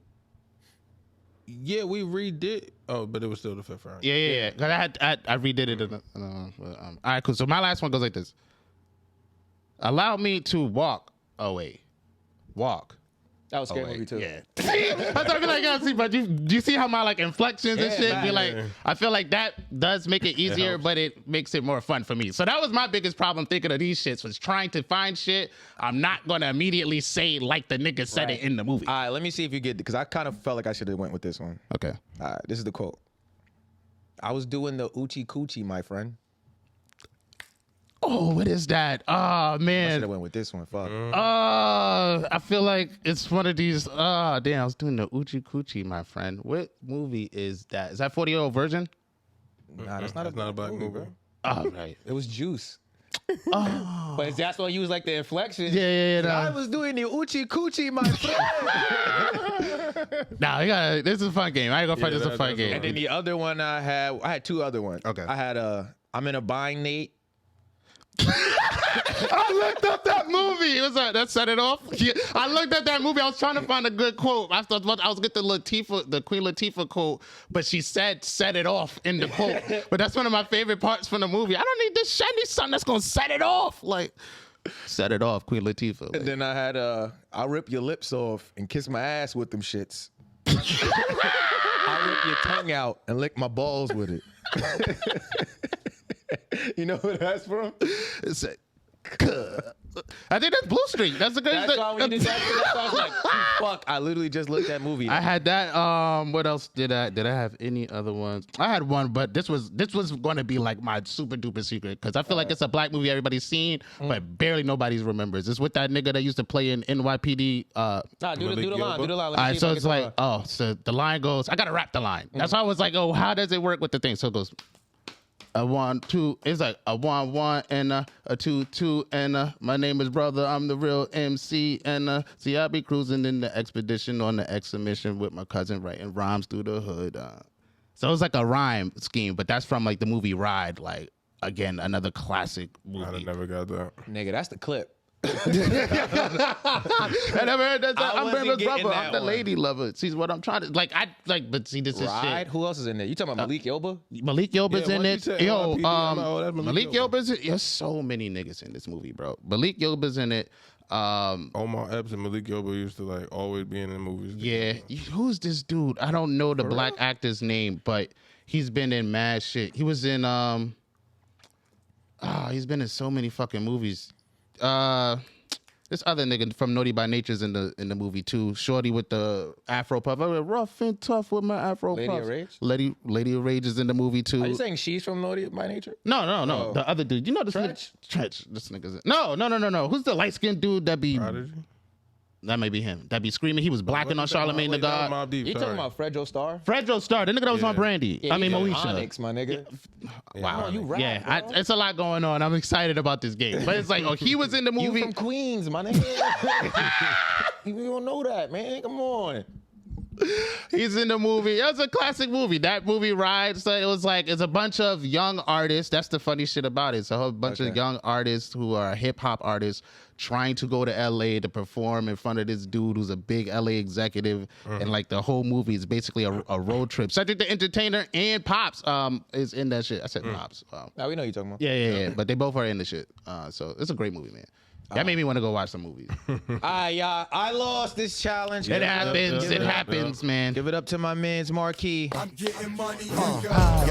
Yeah, we redid. Oh, but it was still the fifth round. Yeah. Because I redid it. All right, cool. So my last one goes like this. Allow me to walk away. Walk. That was a scary away. movie too. Yeah. That's what I feel like. Yeah, see, but do you see how my like inflections and shit be like? I feel like that does make it easier, but it makes it more fun for me. So that was my biggest problem thinking of these shits was trying to find shit. I'm not gonna immediately say like the nigga said it in the movie. All right, let me see if you get, because I kind of felt like I should have went with this one. Okay. All right, this is the quote. I was doing the Oochie Coochie, my friend. Oh, what is that? Oh I should man. have went with this one. Fuck. I feel like it's one of these. Damn, I was doing the Oochie Coochie, my friend. What movie is that? Is that 40-Year-Old Virgin? Nah, that's not a black movie, bro. Oh, right. It was Juice. But that's why you was like the inflection. Yeah. I was doing the Oochie Coochie, my friend. Nah, this is a fun game. I ain't gonna fight. This is a fun game. And then the other one I had two other ones. Okay. I had I'm in a bind, Nate. I looked up that movie. It was that set it off. Yeah, I looked at that movie. I was trying to find a good quote. I was get the Queen Latifah quote, but she said "set it off" in the quote. But that's one of my favorite parts from the movie. I don't need this shiny son that's gonna set it off. Like, set it off, Queen Latifah. Like. And then I had I'll rip your lips off and kiss my ass with them shits. I'll rip your tongue out and lick my balls with it. You know what that's from? It's a, I think that's Blue Streak. That's the good. That's why when you did that, I was like, fuck. I literally just looked at that movie. I had that. What else did I have any other ones? I had one, but this was going to be like my super duper secret because I feel like it's a black movie everybody's seen, but barely nobody remembers. It's with that nigga that used to play in NYPD. Nah, do the line. Do the line. All right, so it's like, so the line goes. I gotta rap the line. That's why I was like, oh, how does it work with the thing? So it goes. A 1 2. It's like a 1 1 and a 2 2 and my name is Brother. I'm the real MC and see I be cruising in the expedition on the exhibition with my cousin writing rhymes through the hood. So it's like a rhyme scheme, but that's from like the movie Ride. Like again, another classic movie. I never got that. Nigga, that's the clip. I never heard that. I'm Brother's brother. I'm the one. lady lover. See what I'm trying to but see this is Ride? shit. Who else is in there? You talking about Malik Yoba? Malik Yoba's in once it. you said Yo, NYPD, I'm like, oh, that's Malik Malik Yoba's in. There's so many niggas in this movie, bro. Malik Yoba's in it. Omar Epps and Malik Yoba used to like always be in the movies. Yeah. Who's this dude? I don't know the black actor's name, but he's been in mad shit. He was in he's been in so many fucking movies. This other nigga from Naughty by Nature's in the movie too. Shorty with the Afro puff. I went rough and tough with my Afro puff. Lady of Rage? Lady of Rage is in the movie too. Are you saying she's from Naughty by Nature? No. Oh. The other dude. You know this Tretch? Tretch. This nigga's in. No. Who's the light skinned dude that be? Prodigy? That may be him. That be screaming. He was blacking on Charlamagne the God. Mobb Deep, You sorry. talking about Fredro Starr? Fredro Starr. The nigga that was on Brandy. Yeah, I mean he's on Moesha. Onyx, my nigga. Wow, you rap, Yeah, bro. it's a lot going on. I'm excited about this game. But it's like, oh, he was in the movie. You from Queens, my nigga. You don't know that, man. Come on. He's in the movie. It was a classic movie. That movie Ride. So it was like it's a bunch of young artists. That's the funny shit about it. It's a whole bunch of young artists who are hip hop artists trying to go to LA to perform in front of this dude who's a big LA executive. And like the whole movie is basically a road trip. Cedric the Entertainer and Pops is in that shit. I said Pops. Now we know you're talking about. Yeah. But they both are in the shit. So it's a great movie, man. That made me want to go watch some movies. Y'all, I lost this challenge. It happens, man. Give it up to my man's Marquis. I'm getting money.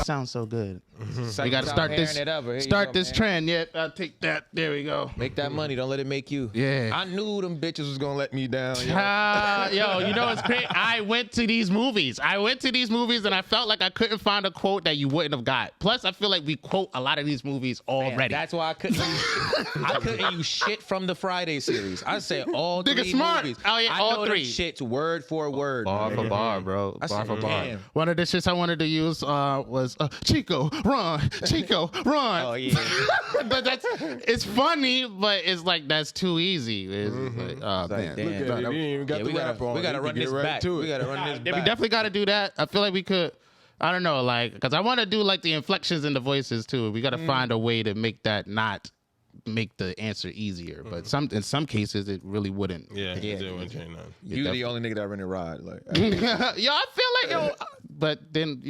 Sounds so good. We Second got to time start hearing this. it ever. Here you Start go, this man. trend. Yep, I'll take that. There we go. Make that money. Don't let it make you. Yeah. I knew them bitches was gonna let me down. Yo, you know what's great? I went to these movies and I felt like I couldn't find a quote that you wouldn't have got. Plus, I feel like we quote a lot of these movies already. Man, that's why I couldn't use shit from the Friday series. I said all Nigga three smart. movies. Oh, yeah, I all know them three. shits word for word. Bar for bar, bro. I Bar said, for bar. damn. One of the shits I wanted to use was Chico, run. Chico, run. Oh yeah. But it's funny, but it's like that's too easy. It's like, oh, man. damn. Look at it. You ain't even got Yeah, the rap on. we gotta You run can this get right back. to it. We gotta run this Yeah, back. we definitely got to do that. I feel like we could. I don't know, like, because I want to do like the inflections in the voices too. We got to find a way to make that not make the answer easier. But in some cases, it really wouldn't. Yeah, it wouldn't change nothing. You the only nigga that rented a ride. Like, Yo, I feel like but then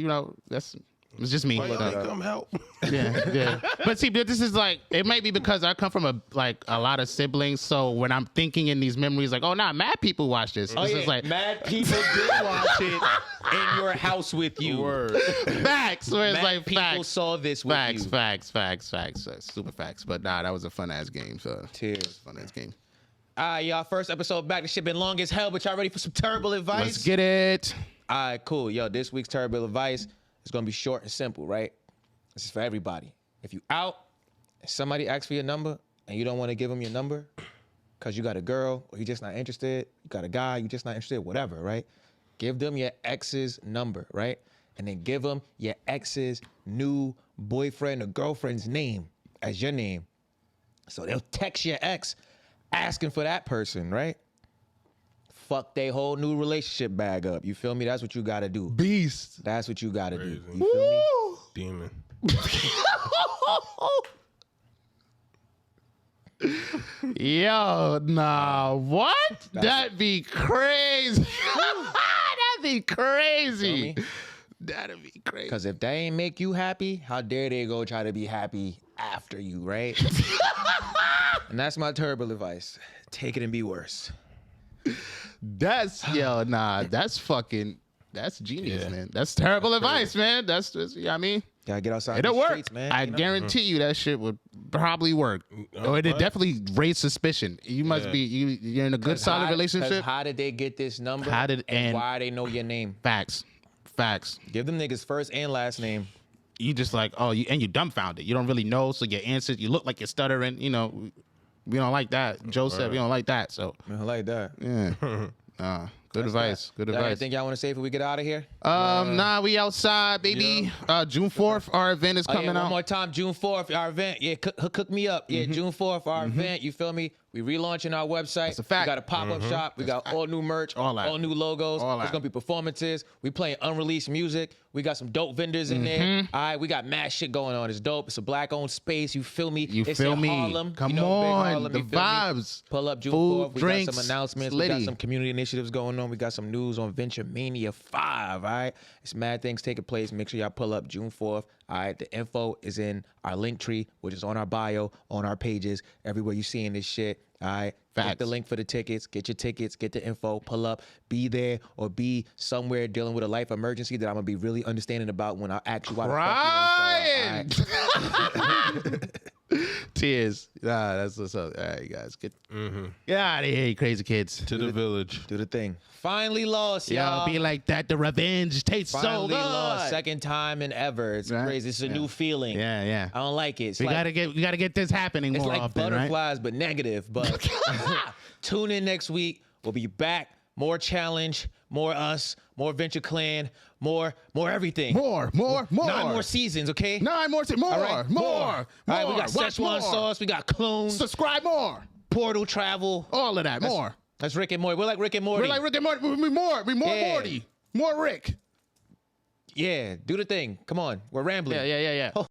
it's just me. Why y'all ain't come help? Yeah. But see, this is like, it might be because I come from a lot of siblings. So when I'm thinking in these memories, like, oh, nah, mad people watch this. This is like mad people did watch it in your house with you. Word. facts. Where it's Mad like people facts. saw this with Facts, you. facts, super facts. But nah, that was a fun ass game. So tears. fun ass game. All right, y'all. First episode back. This shit been long as hell, but y'all ready for some terrible advice? Let's get it. All right, cool. Yo, this week's terrible advice is gonna be short and simple, right? This is for everybody. If you out and somebody asks for your number and you don't want to give them your number because you got a girl or you just not interested, you got a guy, you just not interested, whatever, right? Give them your ex's number, right? And then give them your ex's new boyfriend or girlfriend's name as your name. So they'll text your ex asking for that person, right? Fuck they whole new relationship bag up. You feel me? That's what you gotta do. Beast. That's what you gotta do. Crazy. You feel me? Demon. Yo, nah, what? That'd be crazy. That'd be crazy. Feel me? That'd be crazy. Because if they ain't make you happy, how dare they go try to be happy after you, right? And that's my terrible advice. Take it and be worse. That's genius, Yeah. man. That's terrible advice, man. That's you know what I mean? Gotta get outside It'll the work. streets, man. I you know? guarantee you that shit would probably work. Or it'd what? definitely raise suspicion. You must be you're in a good solid relationship. How did they get this number? How did- and and- why they know your name? Facts. Give them niggas first and last name. You just like, you dumbfounded. You don't really know, so your answers, you look like you're stuttering. You know, we don't like that. Joe said we don't like that. So Man, I like that. yeah. Good advice. Good Y'all advice. anything y'all want to say before we get out of here? Nah, we outside, baby. June 4th, our event is coming One out. more time, June 4th, our event. Yeah, cook me up. Yeah, June 4th, our event. You feel me? We relaunching our website. That's a fact. We got a pop-up shop. We got all new merch, All that. all new logos. All There's that. going to be performances. We playing unreleased music. We got some dope vendors in there. All right, we got mad shit going on. It's dope. It's a black-owned space. You feel me? You it's feel in me? Harlem. Come you know, big on, Harlem, the you feel me? vibes. Pull up June Food, 4th. We drinks, got some announcements. We got slitty. some community initiatives going on. We got some news on Venture Mania 5. All right, it's mad things taking place. Make sure y'all pull up June 4th. All right, the info is in our link tree, which is on our bio, on our pages, everywhere you seeing this shit. All right, Facts. click the link for the tickets. Get your tickets. Get the info. Pull up. Be there or be somewhere dealing with a life emergency that I'm gonna be really understanding about when I ask you why the fuck you don't show up. All right? Tears. That's what's up. All right, guys. Get out of here, you crazy kids. To the village. Do the thing. Finally lost, y'all. Y'all be like that. The revenge tastes so Finally good. lost. Second time in ever. It's Right? crazy. It's a new feeling. Yeah. I don't like it. It's We like, gotta get this happening it's more like often, right? butterflies, but negative. But tune in next week. We'll be back. More challenge, more us, more Venture Clan, more everything. More. 9 more seasons, okay? 9 more. All right, More. All right, we got Watch Szechuan more. sauce. We got clones, Subscribe more. portal travel. All of that. More. That's Rick and Morty. We're like Rick and Morty. We're like Rick and Morty. We more Yeah. Morty. More Rick. Yeah, do the thing. Come on. We're rambling. Yeah.